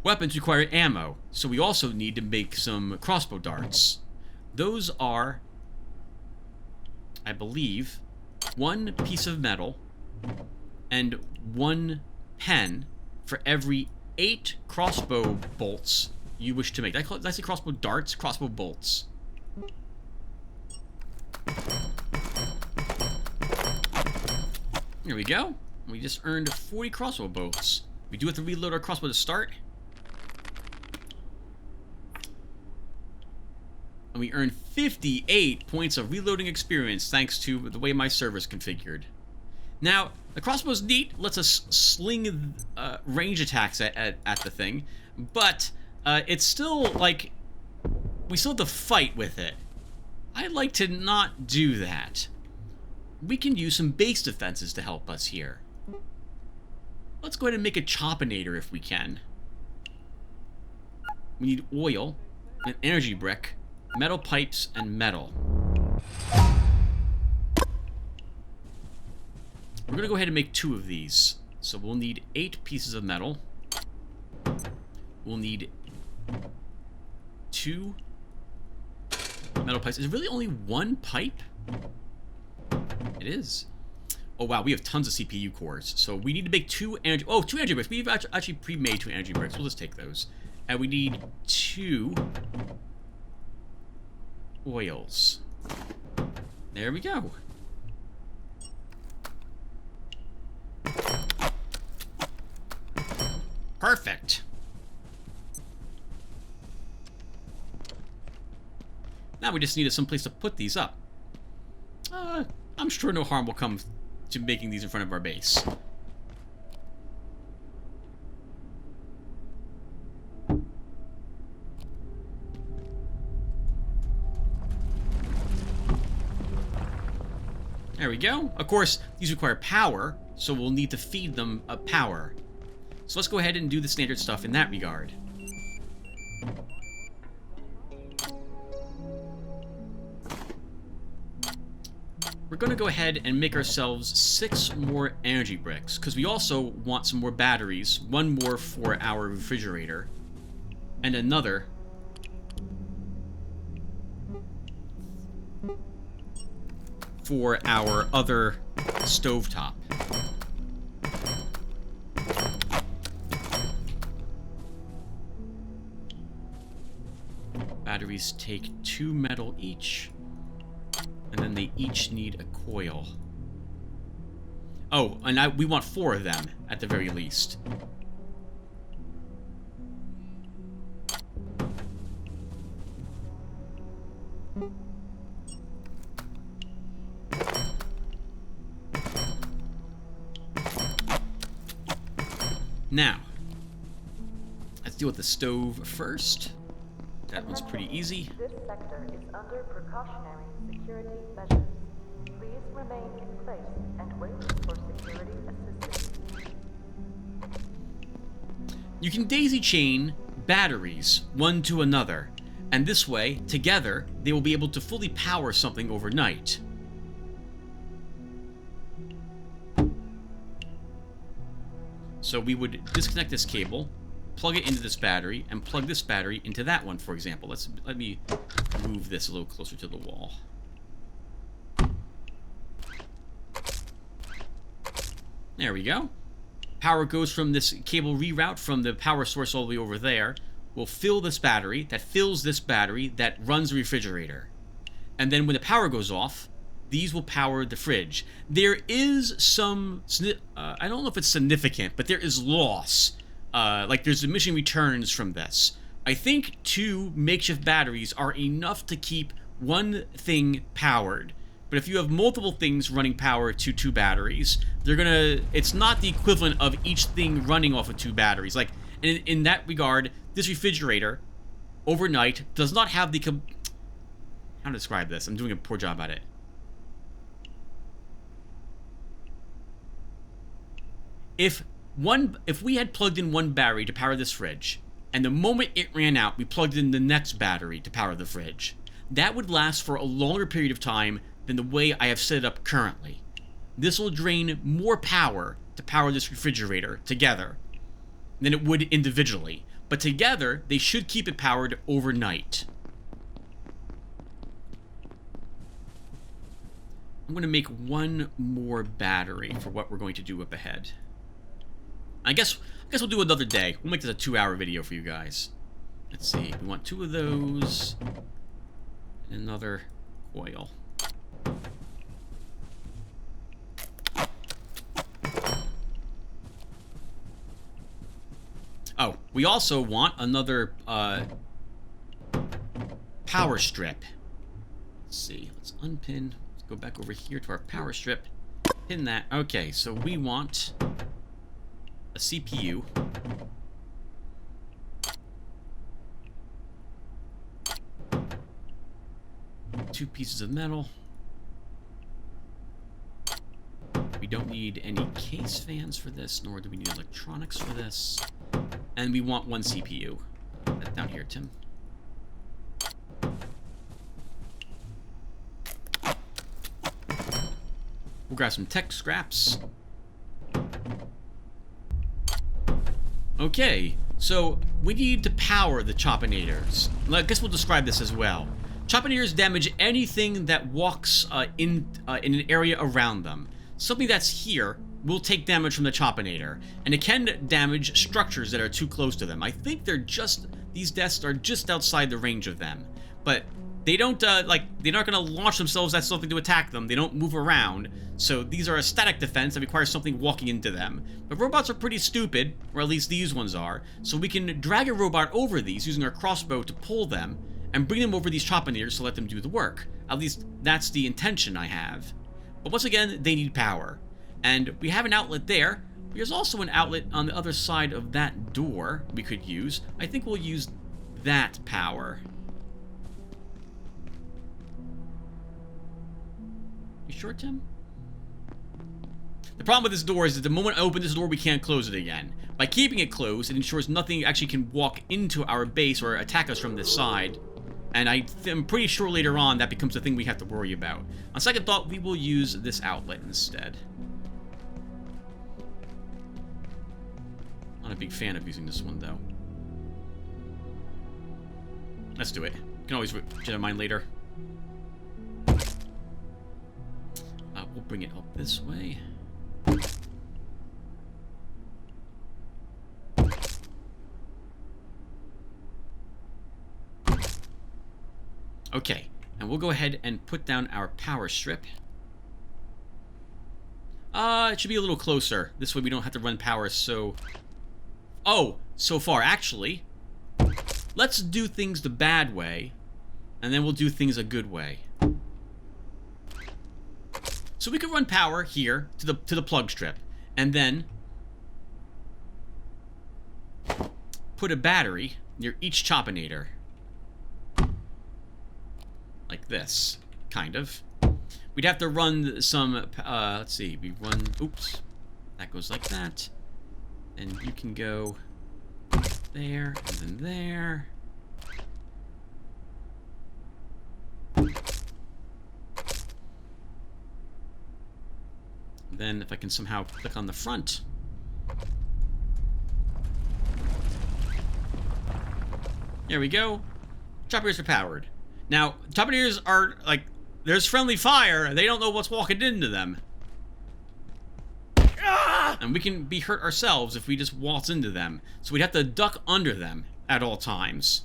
Weapons require ammo, so we also need to make some crossbow darts. Those are, I believe, 1 piece of metal and 1 pen for every 8 crossbow bolts you wish to make. Did I say crossbow darts? Crossbow bolts. There we go. We just earned 40 crossbow bolts. We do have to reload our crossbow to start. And we earned 58 points of reloading experience thanks to the way my server is configured. Now, the crossbow's neat, lets us sling range attacks at the thing, but it's still, like, we still have to fight with it. I'd like to not do that. We can use some base defenses to help us here. Let's go ahead and make a choppinator if we can. We need oil, an energy brick, metal pipes, and metal. We're gonna go ahead and make 2 of these. So we'll need 8 pieces of metal. We'll need 2 metal pipes. Is it really only 1 pipe? It is. Oh wow, we have tons of CPU cores. So we need to make 2 energy... Oh, 2 energy bricks. We've actually pre-made 2 energy bricks. We'll just take those. And we need 2... oils. There we go. Perfect. Now we just need some place to put these up. I'm sure no harm will come to making these in front of our base. There we go. Of course, these require power, so we'll need to feed them power. So let's go ahead and do the standard stuff in that regard. We're going to go ahead and make ourselves 6 more energy bricks, because we also want some more batteries, 1 more for our refrigerator, and another for our other stovetop. Batteries take 2 metal each, and then they each need a coil. Oh, and we want 4 of them, at the very least. Now, let's deal with the stove first. That one's pretty easy. This sector is under precautionary security measures. Please remain in place and wait for security assistance. You can daisy chain batteries one to another, and this way, together, they will be able to fully power something overnight. So we would disconnect this cable, plug it into this battery, and plug this battery into that one, for example. Let me move this a little closer to the wall. There we go. Power goes from this cable reroute from the power source all the way over there. We'll fill this battery, that fills this battery, that runs the refrigerator. And then when the power goes off, these will power the fridge. There is some, I don't know if it's significant, but there is loss. Like there's emission returns from this. I think 2 makeshift batteries are enough to keep one thing powered. But if you have multiple things running power to 2 batteries, it's not the equivalent of each thing running off of 2 batteries. Like, in that regard, this refrigerator, overnight, does not have the... How to describe this? I'm doing a poor job at it. If we had plugged in one battery to power this fridge, and the moment it ran out, we plugged in the next battery to power the fridge, that would last for a longer period of time than the way I have set it up currently. This will drain more power to power this refrigerator together than it would individually. But together, they should keep it powered overnight. I'm going to make one more battery for what we're going to do up ahead. I guess we'll do another day. We'll make this a 2-hour video for you guys. Let's see. We want 2 of those. And another coil. Oh, we also want another power strip. Let's see. Let's unpin. Let's go back over here to our power strip. Pin that. Okay, so we want a CPU. Two pieces of metal. We don't need any case fans for this, nor do we need electronics for this. And we want one CPU. Put that down here, Tim. We'll grab some tech scraps. Okay, so we need to power the Choppinators. I guess we'll describe this as well. Choppinators damage anything that walks in an area around them. Something that's here will take damage from the Choppinator, and it can damage structures that are too close to them. I think these desks are just outside the range of them, but they don't they're not gonna launch themselves at something to attack them. They don't move around, so these are a static defense that requires something walking into them. But robots are pretty stupid, or at least these ones are, so we can drag a robot over these using our crossbow to pull them and bring them over these Choppinators to let them do the work. At least that's the intention I have. But once again, they need power. And we have an outlet there. There's also an outlet on the other side of that door we could use. I think we'll use that power. You sure, Tim? The problem with this door is that the moment I open this door, we can't close it again. By keeping it closed, it ensures nothing actually can walk into our base or attack us from this side. And I'm pretty sure later on that becomes the thing we have to worry about. On second thought, we will use this outlet instead. Not a big fan of using this one, though. Let's do it. You can always change our mind later. We'll bring it up this way. Okay, and we'll go ahead and put down our power strip. It should be a little closer. This way we don't have to run power so far. Actually, let's do things the bad way, and then we'll do things a good way. So we can run power here to the plug strip, and then put a battery near each Choppinator. Like this, kind of. We'd have to run some, let's see, we run, oops, that goes like that. And you can go there, and then there. And then if I can somehow click on the front. There we go. Choppers are powered. Now, Choppers are, like, there's friendly fire. They don't know what's walking into them. And we can be hurt ourselves if we just waltz into them. So we'd have to duck under them at all times.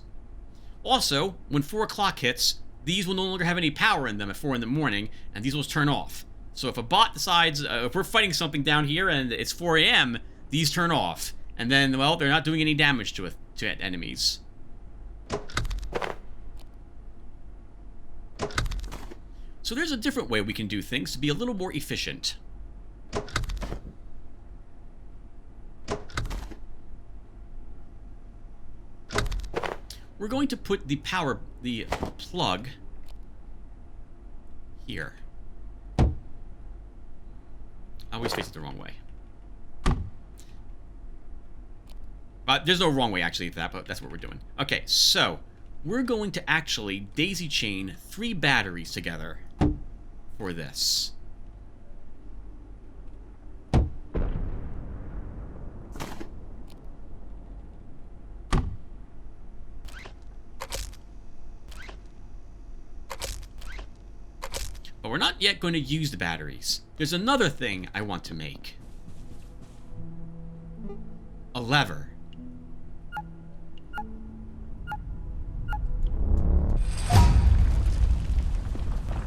Also, when 4 o'clock hits, these will no longer have any power in them at 4 in the morning, and these will turn off. So if a bot decides, if we're fighting something down here and it's 4 a.m., these turn off. And then, well, they're not doing any damage to enemies. So there's a different way we can do things to be a little more efficient. We're going to put the plug here. I always face it the wrong way. But there's no wrong way actually to that, but that's what we're doing. Okay, so we're going to actually daisy chain 3 batteries together for this. But we're not yet going to use the batteries. There's another thing I want to make. A lever.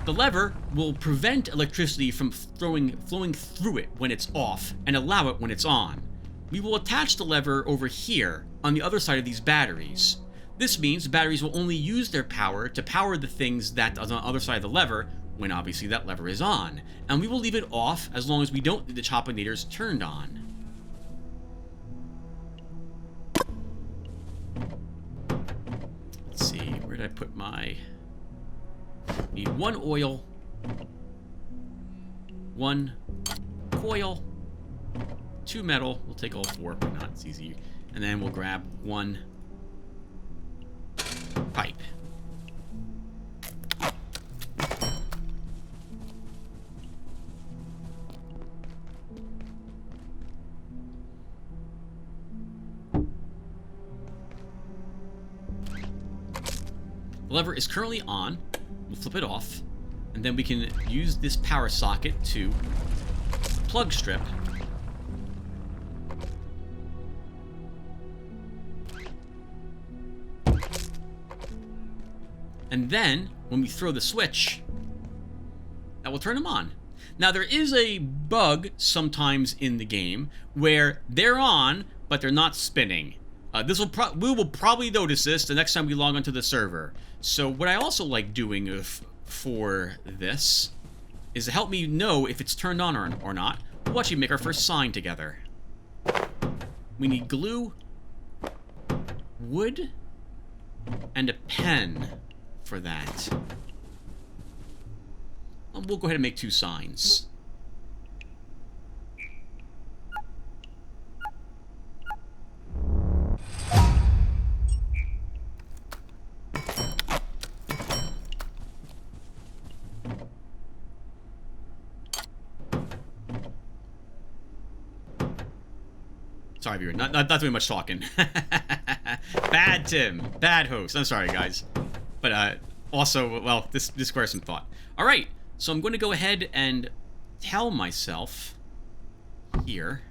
The lever will prevent electricity from flowing through it when it's off and allow it when it's on. We will attach the lever over here on the other side of these batteries. This means the batteries will only use their power to power the things that are on the other side of the lever when obviously that lever is on. And we will leave it off as long as we don't need the Choppinators turned on. Let's see, where did I put my... Need 1 oil, 1 coil, 2 metal. We'll take all 4, why not? It's easy. And then we'll grab 1 pipe. The lever is currently on. We'll flip it off, and then we can use this power socket to the plug strip. And then, when we throw the switch, that will turn them on. Now, there is a bug sometimes in the game where they're on, but they're not spinning. We will probably notice this the next time we log onto the server. So what I also like doing for this is to help me know if it's turned on or not. We'll actually make our first sign together. We need glue, wood, and a pen for that. We'll go ahead and make 2 signs. Sorry, viewer. Not doing much talking. Bad Tim. Bad host. I'm sorry, guys. But, also, well, this requires some thought. Alright, so I'm going to go ahead and tell myself here.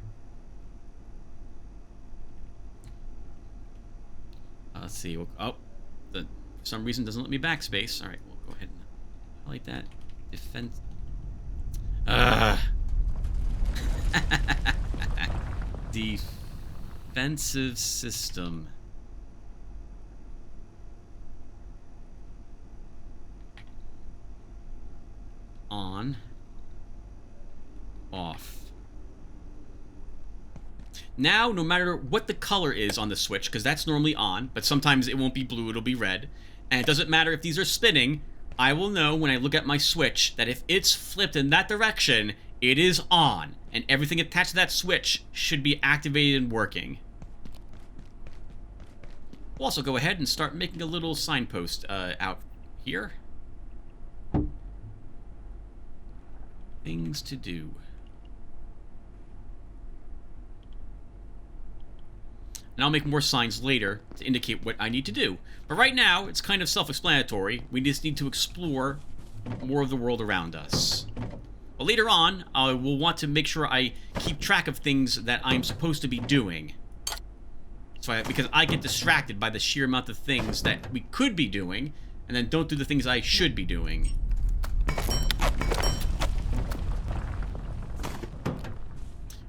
Let's see. Oh, for some reason doesn't let me backspace. Alright, we'll go ahead and highlight that. Defense. Defensive system. On. Off. Now, no matter what the color is on the switch, because that's normally on, but sometimes it won't be blue, it'll be red, and it doesn't matter if these are spinning, I will know when I look at my switch that if it's flipped in that direction, it is on, and everything attached to that switch should be activated and working. We'll also go ahead and start making a little signpost out here. Things to do. And I'll make more signs later to indicate what I need to do. But right now, it's kind of self-explanatory. We just need to explore more of the world around us. But later on, I will want to make sure I keep track of things that I'm supposed to be doing. Because I get distracted by the sheer amount of things that we could be doing, and then don't do the things I should be doing.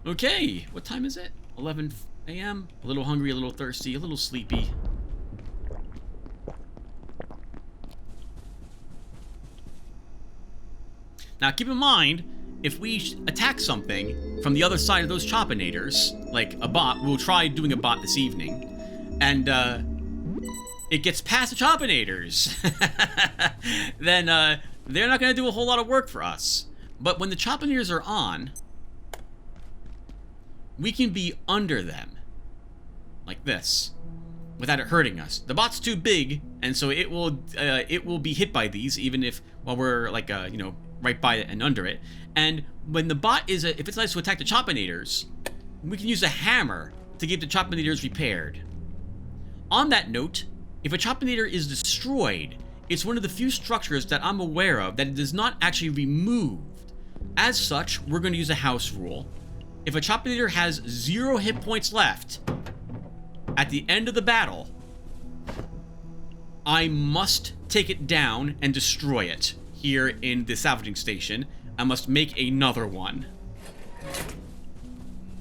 Okay, what time is it? 11 a.m. A little hungry, a little thirsty, a little sleepy. Now keep in mind, if we attack something from the other side of those choppinators, like a bot, we'll try doing a bot this evening, and it gets past the choppinators, then they're not going to do a whole lot of work for us. But when the choppinators are on, we can be under them, like this, without it hurting us. The bot's too big, and so it will be hit by these, even if while we're like you know, right by it and under it. And when the bot is if it decides to attack the choppinators, we can use a hammer to get the choppinators repaired. On that note, if a choppinator is destroyed, it's one of the few structures that I'm aware of that it is not actually removed. As such, we're going to use a house rule. If a choppinator has 0 hit points left at the end of the battle, I must take it down and destroy it here in the salvaging station. I must make another one.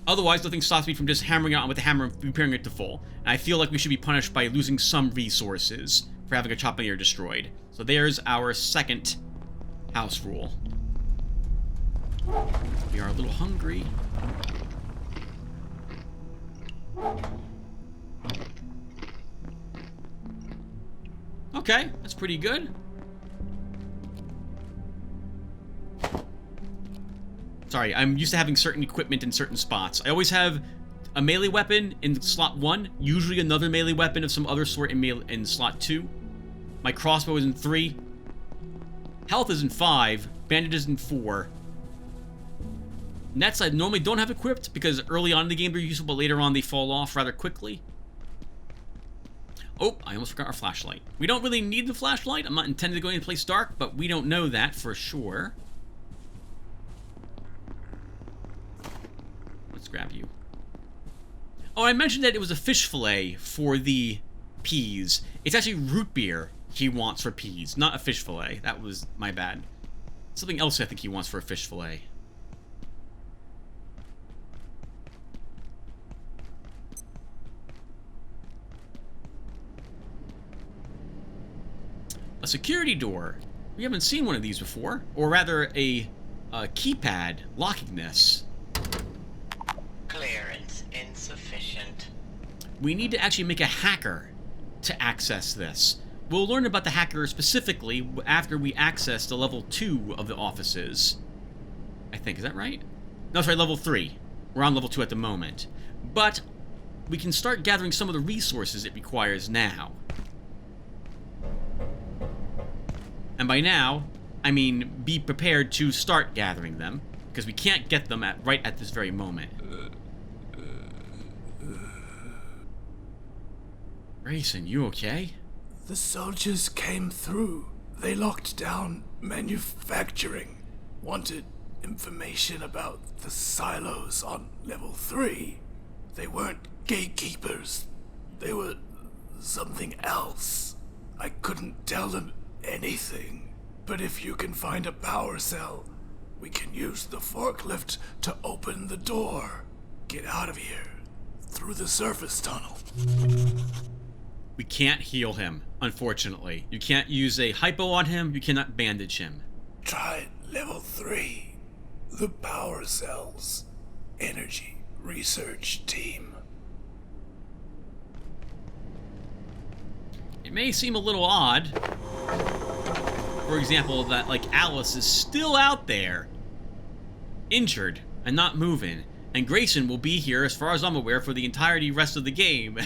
Otherwise, nothing stops me from just hammering it on with the hammer and repairing it to full. And I feel like we should be punished by losing some resources for having a choppinator destroyed. So there's our second house rule. We are a little hungry. Okay, that's pretty good. Sorry, I'm used to having certain equipment in certain spots. I always have a melee weapon in slot 1, usually another melee weapon of some other sort in slot 2. My crossbow is in 3. Health is in 5. Bandages in 4. Nets I normally don't have equipped because early on in the game they're useful, but later on they fall off rather quickly. Oh, I almost forgot our flashlight. We don't really need the flashlight. I'm not intending to go into place dark, but we don't know that for sure. Let's grab you. Oh, I mentioned that it was a fish fillet for the peas. It's actually root beer he wants for peas, not a fish fillet. That was my bad. Something else I think he wants for a fish fillet. A security door. We haven't seen one of these before. Or rather, a keypad locking this. Clearance insufficient. We need to actually make a hacker to access this. We'll learn about the hacker specifically after we access the level 2 of the offices. I think, is that right? No, sorry, level 3. We're on level 2 at the moment. But we can start gathering some of the resources it requires now. And by now, I mean be prepared to start gathering them, because we can't get them right at this very moment. Grayson, you okay? The soldiers came through. They locked down manufacturing. Wanted information about the silos on level 3. They weren't gatekeepers. They were something else. I couldn't tell them anything. But if you can find a power cell, we can use the forklift to open the door. Get out of here. Through the surface tunnel. We can't heal him, unfortunately. You can't use a hypo on him, you cannot bandage him. Try level 3. The power cells. Energy research team. It may seem a little odd, for example, that, like, Alice is still out there, injured and not moving, and Grayson will be here, as far as I'm aware, for the entirety rest of the game.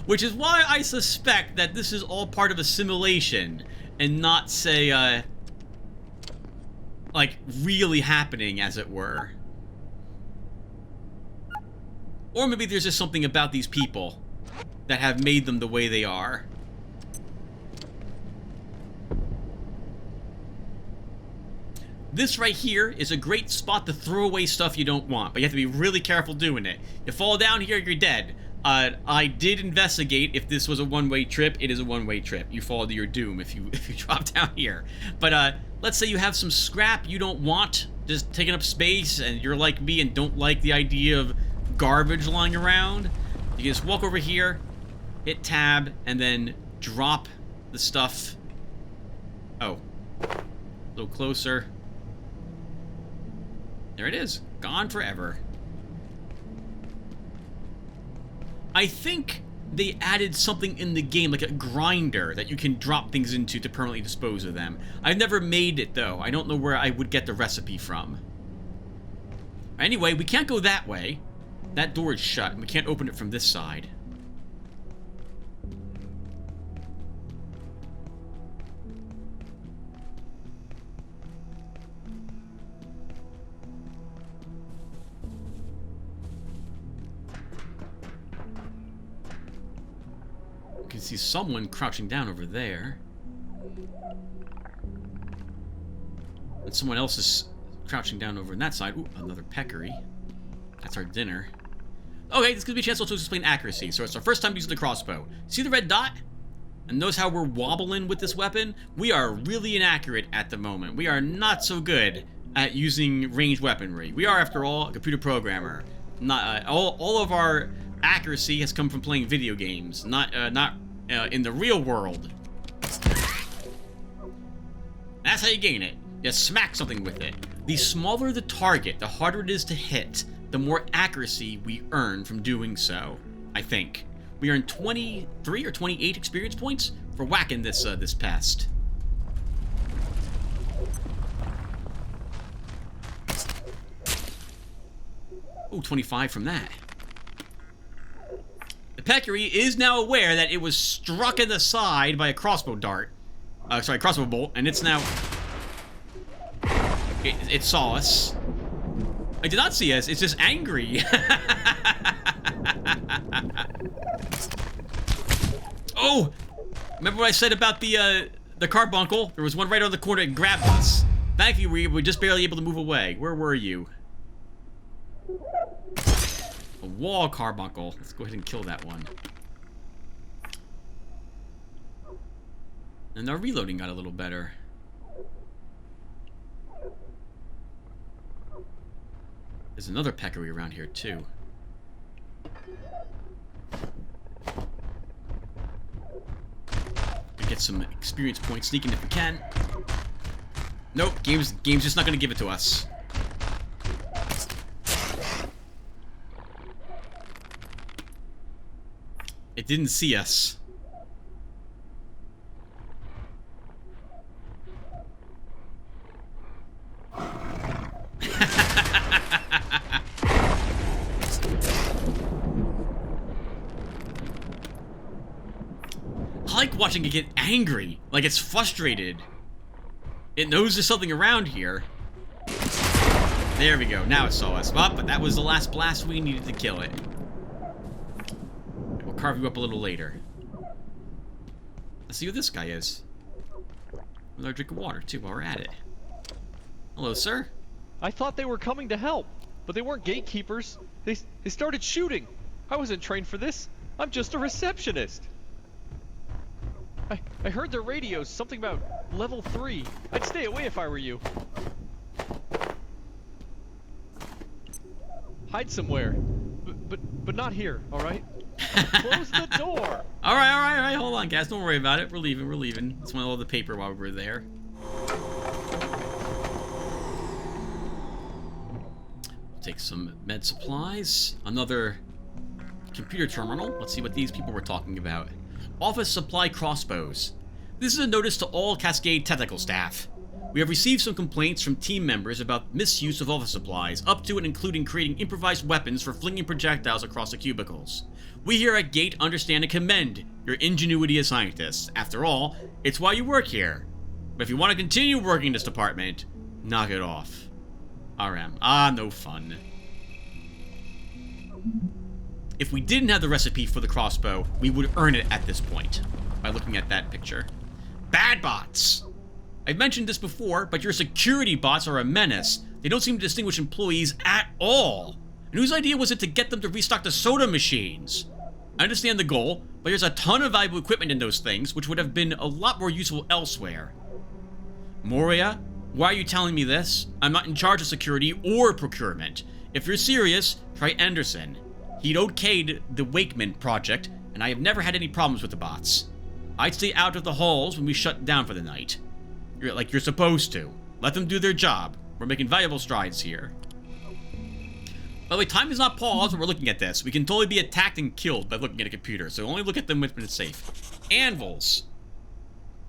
Which is why I suspect that this is all part of a simulation, and not, say, like, really happening, as it were. Or maybe there's just something about these people that have made them the way they are. This right here is a great spot to throw away stuff you don't want, but you have to be really careful doing it. You fall down here, you're dead. I did investigate if this was a one-way trip. It is a one-way trip. You fall to your doom if you drop down here. But let's say you have some scrap you don't want, just taking up space, and you're like me and don't like the idea of garbage lying around. You can just walk over here, hit tab, and then drop the stuff. Oh, a little closer. There it is. Gone forever. I think they added something in the game, like a grinder, that you can drop things into to permanently dispose of them. I've never made it, though. I don't know where I would get the recipe from. Anyway, we can't go that way. That door is shut, and we can't open it from this side. You can see someone crouching down over there. And someone else is crouching down over on that side. Ooh, another peccary. That's our dinner. Okay, this gives me a chance also to explain accuracy. So it's our first time using the crossbow. See the red dot? And notice how we're wobbling with this weapon? We are really inaccurate at the moment. We are not so good at using ranged weaponry. We are, after all, a computer programmer. Not all of our accuracy has come from playing video games, not in the real world. That's how you gain it. You smack something with it. The smaller the target, the harder it is to hit, the more accuracy we earn from doing so, I think. We earn 23 or 28 experience points for whacking this this pest. Ooh, 25 from that. The peccary is now aware that it was struck in the side by a crossbow dart. Sorry, crossbow bolt, and it's now... It saw us. It did not see us, it's just angry. Oh! Remember what I said about the carbuncle? There was one right on the corner and grabbed us. Thankfully, we were just barely able to move away. Where were you? A wall carbuncle. Let's go ahead and kill that one. And our reloading got a little better. There's another peccary around here, too. Get some experience points sneaking if we can. Nope, game's just not gonna give it to us. It didn't see us. I like watching it get angry, like it's frustrated. It knows there's something around here. There we go, now it saw us. Well, but that was the last blast we needed to kill it. We'll carve you up a little later. Let's see who this guy is. Another drink of water, too, while we're at it. Hello, sir. I thought they were coming to help, but they weren't gatekeepers. They started shooting. I wasn't trained for this. I'm just a receptionist. I heard their radios, something about level 3. I'd stay away if I were you. Hide somewhere. But not here, alright? Close the door! Alright, hold on, guys. Don't worry about it. We're leaving. Let's want all the paper while we're there. take some med supplies. Another computer terminal. Let's see what these people were talking about. Office supply crossbows. This is a notice to all Cascade technical staff. We have received some complaints from team members about misuse of office supplies, up to and including creating improvised weapons for flinging projectiles across the cubicles. We here at Gate understand and commend your ingenuity as scientists. After all, it's why you work here. But if you want to continue working in this department, knock it off. RM. No fun. If we didn't have the recipe for the crossbow, we would earn it at this point, by looking at that picture. Bad bots! I've mentioned this before, but your security bots are a menace. They don't seem to distinguish employees at all. And whose idea was it to get them to restock the soda machines? I understand the goal, but there's a ton of valuable equipment in those things, which would have been a lot more useful elsewhere. Moria, why are you telling me this? I'm not in charge of security or procurement. If you're serious, try Anderson. He'd okayed the Wakeman project, and I have never had any problems with the bots. I'd stay out of the halls when we shut down for the night. Like you're supposed to. Let them do their job. We're making valuable strides here. By the way, time is not paused when we're looking at this. We can totally be attacked and killed by looking at a computer, so only look at them when it's safe. Anvils.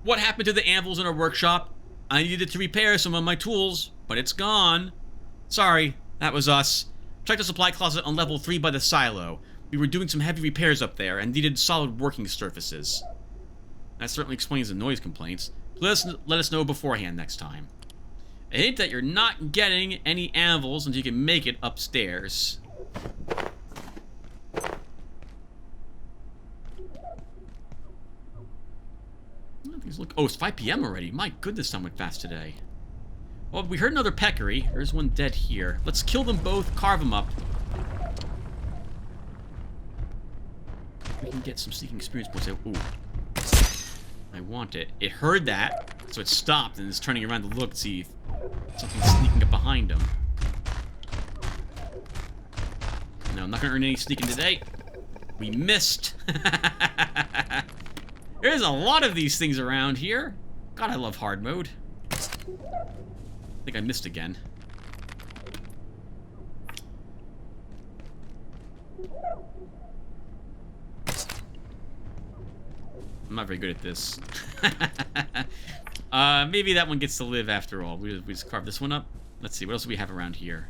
What happened to the anvils in our workshop? I needed to repair some of my tools, but it's gone. Sorry, that was us. Check the supply closet on level 3 by the silo. We were doing some heavy repairs up there and needed solid working surfaces. That certainly explains the noise complaints. Let us know beforehand next time. A hint that you're not getting any anvils until you can make it upstairs. Oh, it's 5 p.m. already. My goodness, time went fast today. Well, we heard another peccary. There's one dead here. Let's kill them both, carve them up. We can get some sneaking experience points. Ooh. I want it. It heard that, so it stopped and is turning around to look to see if something's sneaking up behind him. No, I'm not gonna earn any sneaking today. We missed. There's a lot of these things around here. God, I love hard mode. I think I missed again. I'm not very good at this. Maybe that one gets to live after all. We just carve this one up. Let's see, what else do we have around here?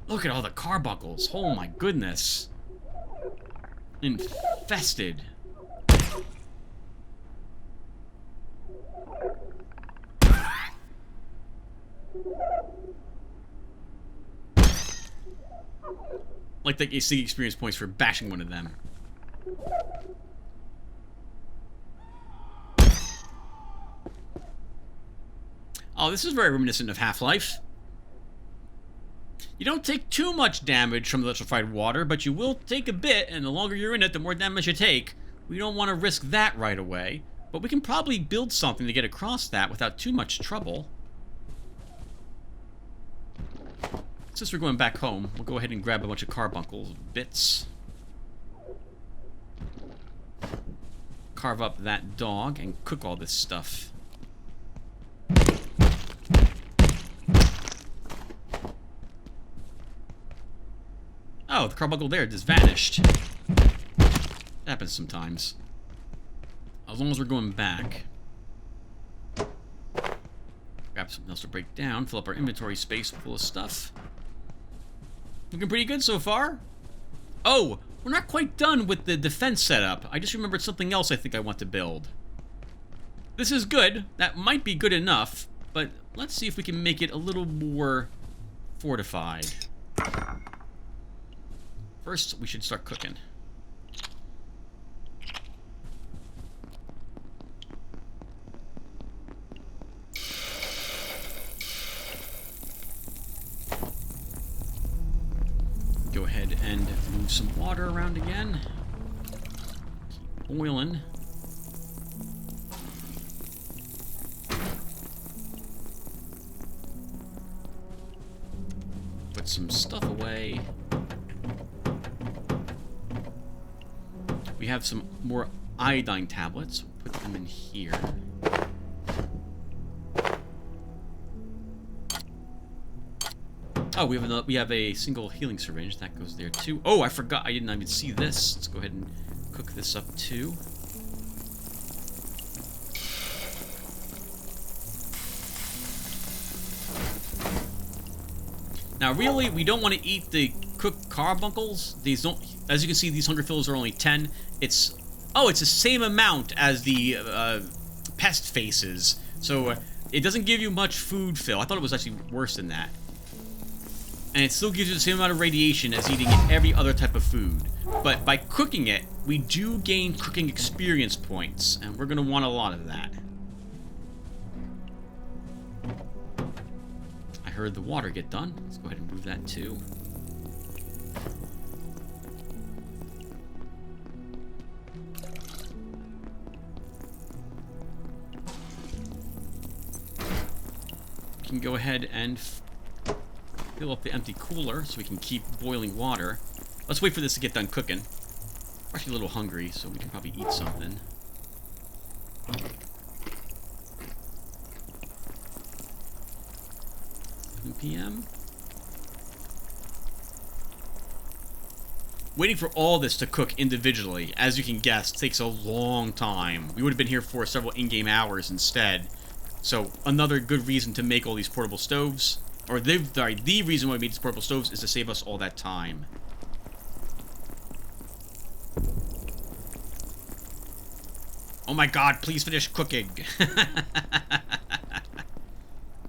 Look at all the carbuncles. Oh my goodness. Infested. Like that you see experience points for bashing one of them. Oh, this is very reminiscent of Half-Life. You don't take too much damage from the electrified water, but you will take a bit, and the longer you're in it, the more damage you take. We don't want to risk that right away, but we can probably build something to get across that without too much trouble. Since we're going back home, we'll go ahead and grab a bunch of carbuncle bits. Carve up that dog and cook all this stuff. Oh, the carbuncle there just vanished. That happens sometimes. As long as we're going back. Grab something else to break down, fill up our inventory space full of stuff. Looking pretty good so far. Oh, we're not quite done with the defense setup. I just remembered something else I think I want to build. This is good. That might be good enough, but let's see if we can make it a little more fortified. First, we should start cooking. Go ahead and move some water around again. Keep boiling. Put some stuff away. We have some more iodine tablets. We'll put them in here. Oh, we have a single healing syringe. That goes there, too. Oh, I forgot. I didn't even see this. Let's go ahead and cook this up, too. Now, really, we don't want to eat the cooked carbuncles. These don't... As you can see, these hunger fills are only 10. It's... Oh, it's the same amount as the pest faces. So, it doesn't give you much food fill. I thought it was actually worse than that. And it still gives you the same amount of radiation as eating every other type of food. But by cooking it, we do gain cooking experience points. And we're going to want a lot of that. I heard the water get done. Let's go ahead and move that too. We can go ahead and fill up the empty cooler so we can keep boiling water. Let's wait for this to get done cooking. We're actually a little hungry, so we can probably eat something. 2 p.m. Waiting for all this to cook individually, as you can guess, takes a long time. We would have been here for several in-game hours instead. So, another good reason to make all these portable stoves, or the reason why we made these portable stoves is to save us all that time. Oh my god, please finish cooking!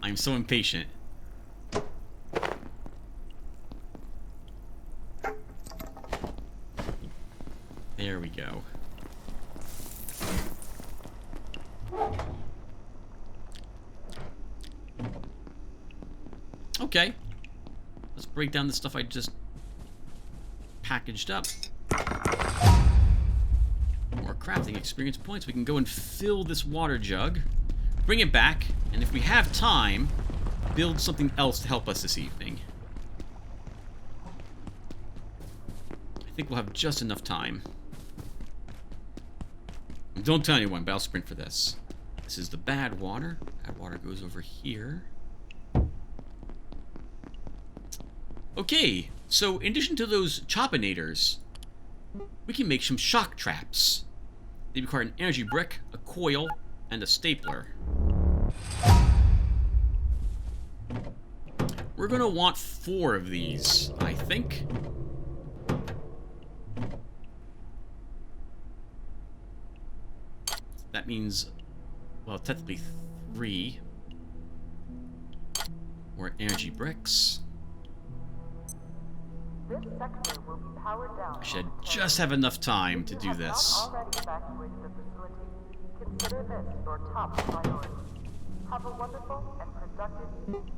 I'm so impatient. There we go. Okay. Let's break down the stuff I just packaged up. More crafting experience points. We can go and fill this water jug, bring it back, and if we have time, build something else to help us this evening. I think we'll have just enough time. Don't tell anyone, but I'll sprint for this. This is the bad water. Bad water goes over here. Okay, so in addition to those choppinators, we can make some shock traps. They require an energy brick, a coil, and a stapler. We're gonna want 4 of these, I think. That means, well, technically 3 more energy bricks. This sector will be powered down. I should just have enough time to do this. If you have not already evacuated the facility, consider this your top priority. Have a wonderful and productive evening.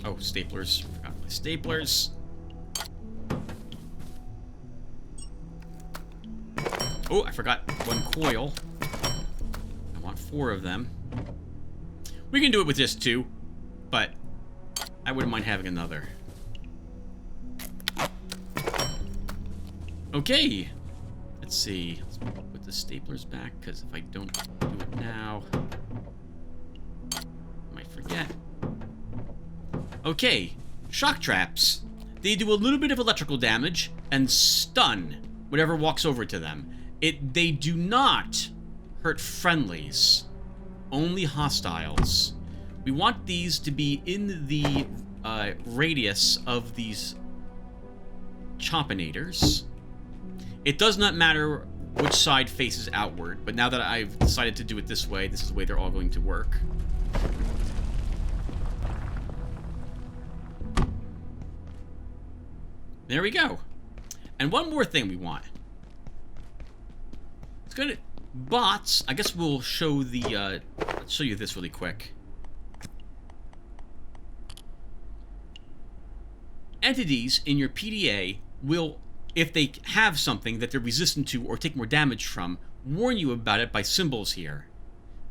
Oh, staplers. Forgot my staplers. Oh, I forgot 1 coil. I want 4 of them. We can do it with just 2, but I wouldn't mind having another. Okay. Let's see. Let's put the staplers back, because if I don't do it now, I might forget. Okay. Shock traps. They do a little bit of electrical damage and stun whatever walks over to them. They do not hurt friendlies, only hostiles. We want these to be in the radius of these choppinators. It does not matter which side faces outward, but now that I've decided to do it this way, this is the way they're all going to work. There we go. And one more thing we want. It's gonna... Bots, I guess we'll show the, let's show you this really quick. Entities in your PDA will, if they have something that they're resistant to or take more damage from, warn you about it by symbols here.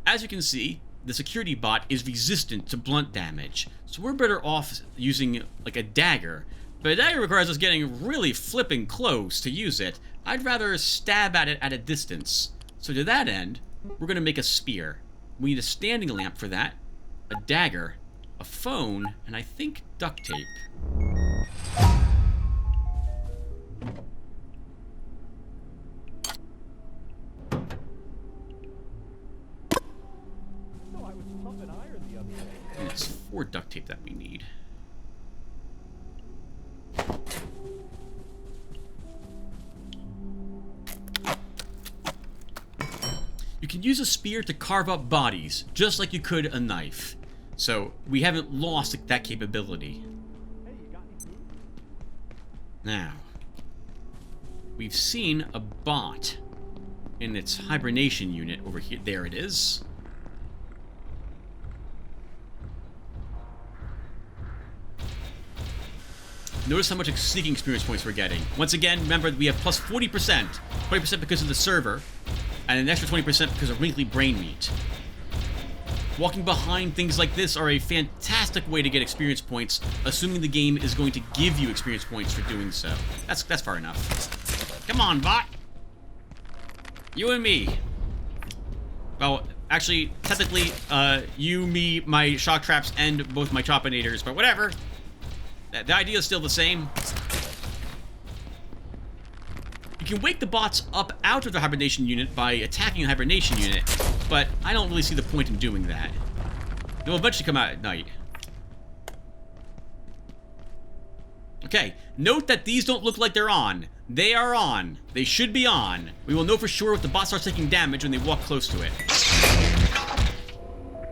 As you can see, the security bot is resistant to blunt damage, so we're better off using, like, a dagger. But a dagger requires us getting really flipping close to use it. I'd rather stab at it at a distance. So to that end, we're going to make a spear. We need a standing lamp for that, a dagger, a phone, and I think duct tape. No, I was pumping iron the other day. And it's 4 duct tape that we need. You can use a spear to carve up bodies, just like you could a knife. So, we haven't lost that capability. Hey, you got any food? Now, we've seen a bot in its hibernation unit over here. There it is. Notice how much sneaking experience points we're getting. Once again, remember we have plus 40%. 20% because of the server, and an extra 20% because of wrinkly brain meat. Walking behind things like this are a fantastic way to get experience points, assuming the game is going to give you experience points for doing so. That's far enough. Come on, bot! You and me. Well, actually, technically, you, me, my shock traps, and both my chopinators, but whatever. The idea is still the same. You can wake the bots up out of the hibernation unit by attacking the hibernation unit, but I don't really see the point in doing that. They'll eventually come out at night. Okay, note that these don't look like they're on. They are on. They should be on. We will know for sure if the bot starts taking damage when they walk close to it.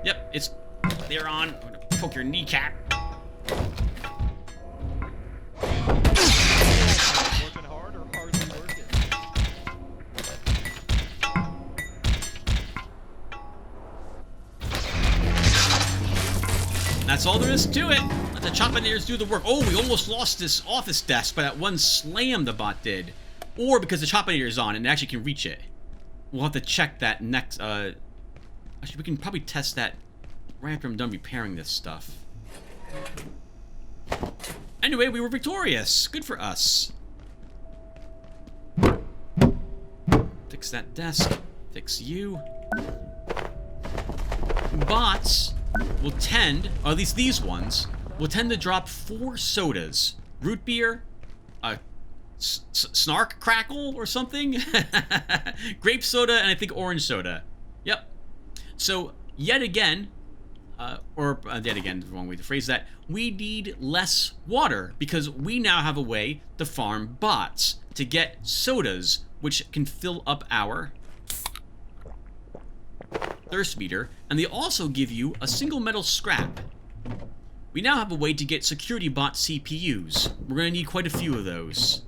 Yep, they're on. I'm gonna poke your kneecap. Working hard or hardly working? That's all there is to it. Let the chopinators do the work. Oh, we almost lost this office desk by that one slam the bot did. Or because the chopinator is on and it actually can reach it. We'll have to check that next, actually, we can probably test that right after I'm done repairing this stuff. Anyway, we were victorious. Good for us. Fix that desk. Fix you. Bots will tend, or at least these ones, will tend to drop 4 sodas. Root beer, snark crackle or something? Grape soda and I think orange soda. Yep. So, yet again, yet again, the wrong way to phrase that, we need less water because we now have a way to farm bots to get sodas, which can fill up our thirst meter, and they also give you a single metal scrap. We now have a way to get security bot CPUs. We're going to need quite a few of those.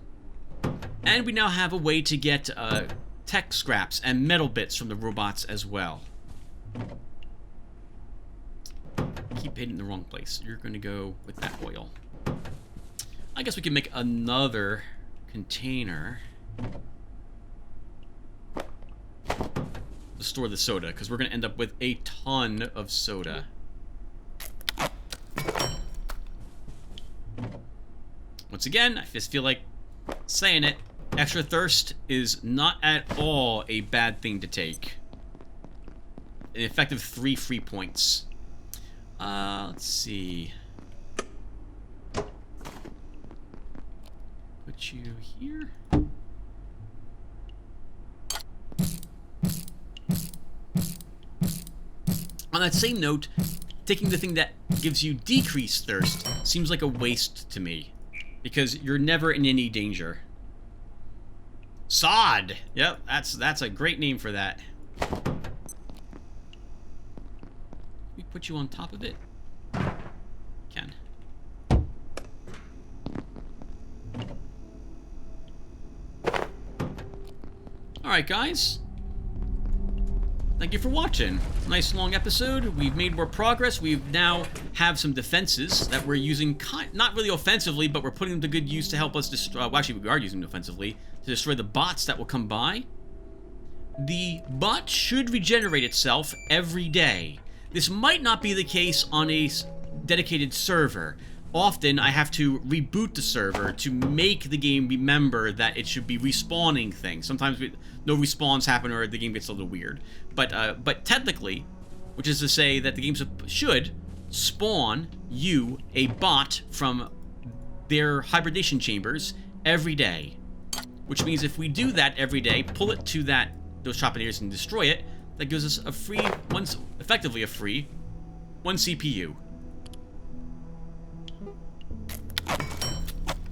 And we now have a way to get tech scraps and metal bits from the robots as well. Keep hitting the wrong place. You're going to go with that oil. I guess we can make another container to store the soda, because we're going to end up with a ton of soda. Once again, I just feel like saying it. Extra thirst is not at all a bad thing to take. An effective 3 free points. Let's see. Put you here. On that same note, taking the thing that gives you decreased thirst seems like a waste to me, because you're never in any danger. Sod! Yep, that's a great name for that. We put you on top of it? Can. Alright, guys. Thank you for watching. Nice long episode. We've made more progress. We now have some defenses that we're using, not really offensively, but we're putting them to good use to help us destroy. Well, actually, we are using them offensively to destroy the bots that will come by. The bot should regenerate itself every day. This might not be the case on a dedicated server. Often, I have to reboot the server to make the game remember that it should be respawning things. Sometimes no respawns happen or the game gets a little weird. But technically, which is to say that the game should spawn you a bot from their hibernation chambers every day. Which means if we do that every day, pull it to those Choppinators and destroy it, that gives us a free, effectively a free, 1 CPU.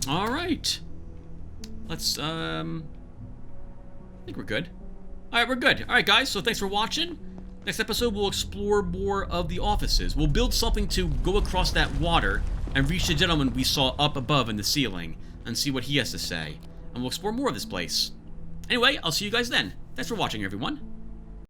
Alright. Let's, I think we're good. Alright, we're good. Alright, guys, so thanks for watching. Next episode, we'll explore more of the offices. We'll build something to go across that water and reach the gentleman we saw up above in the ceiling and see what he has to say. And we'll explore more of this place. Anyway, I'll see you guys then. Thanks for watching, everyone.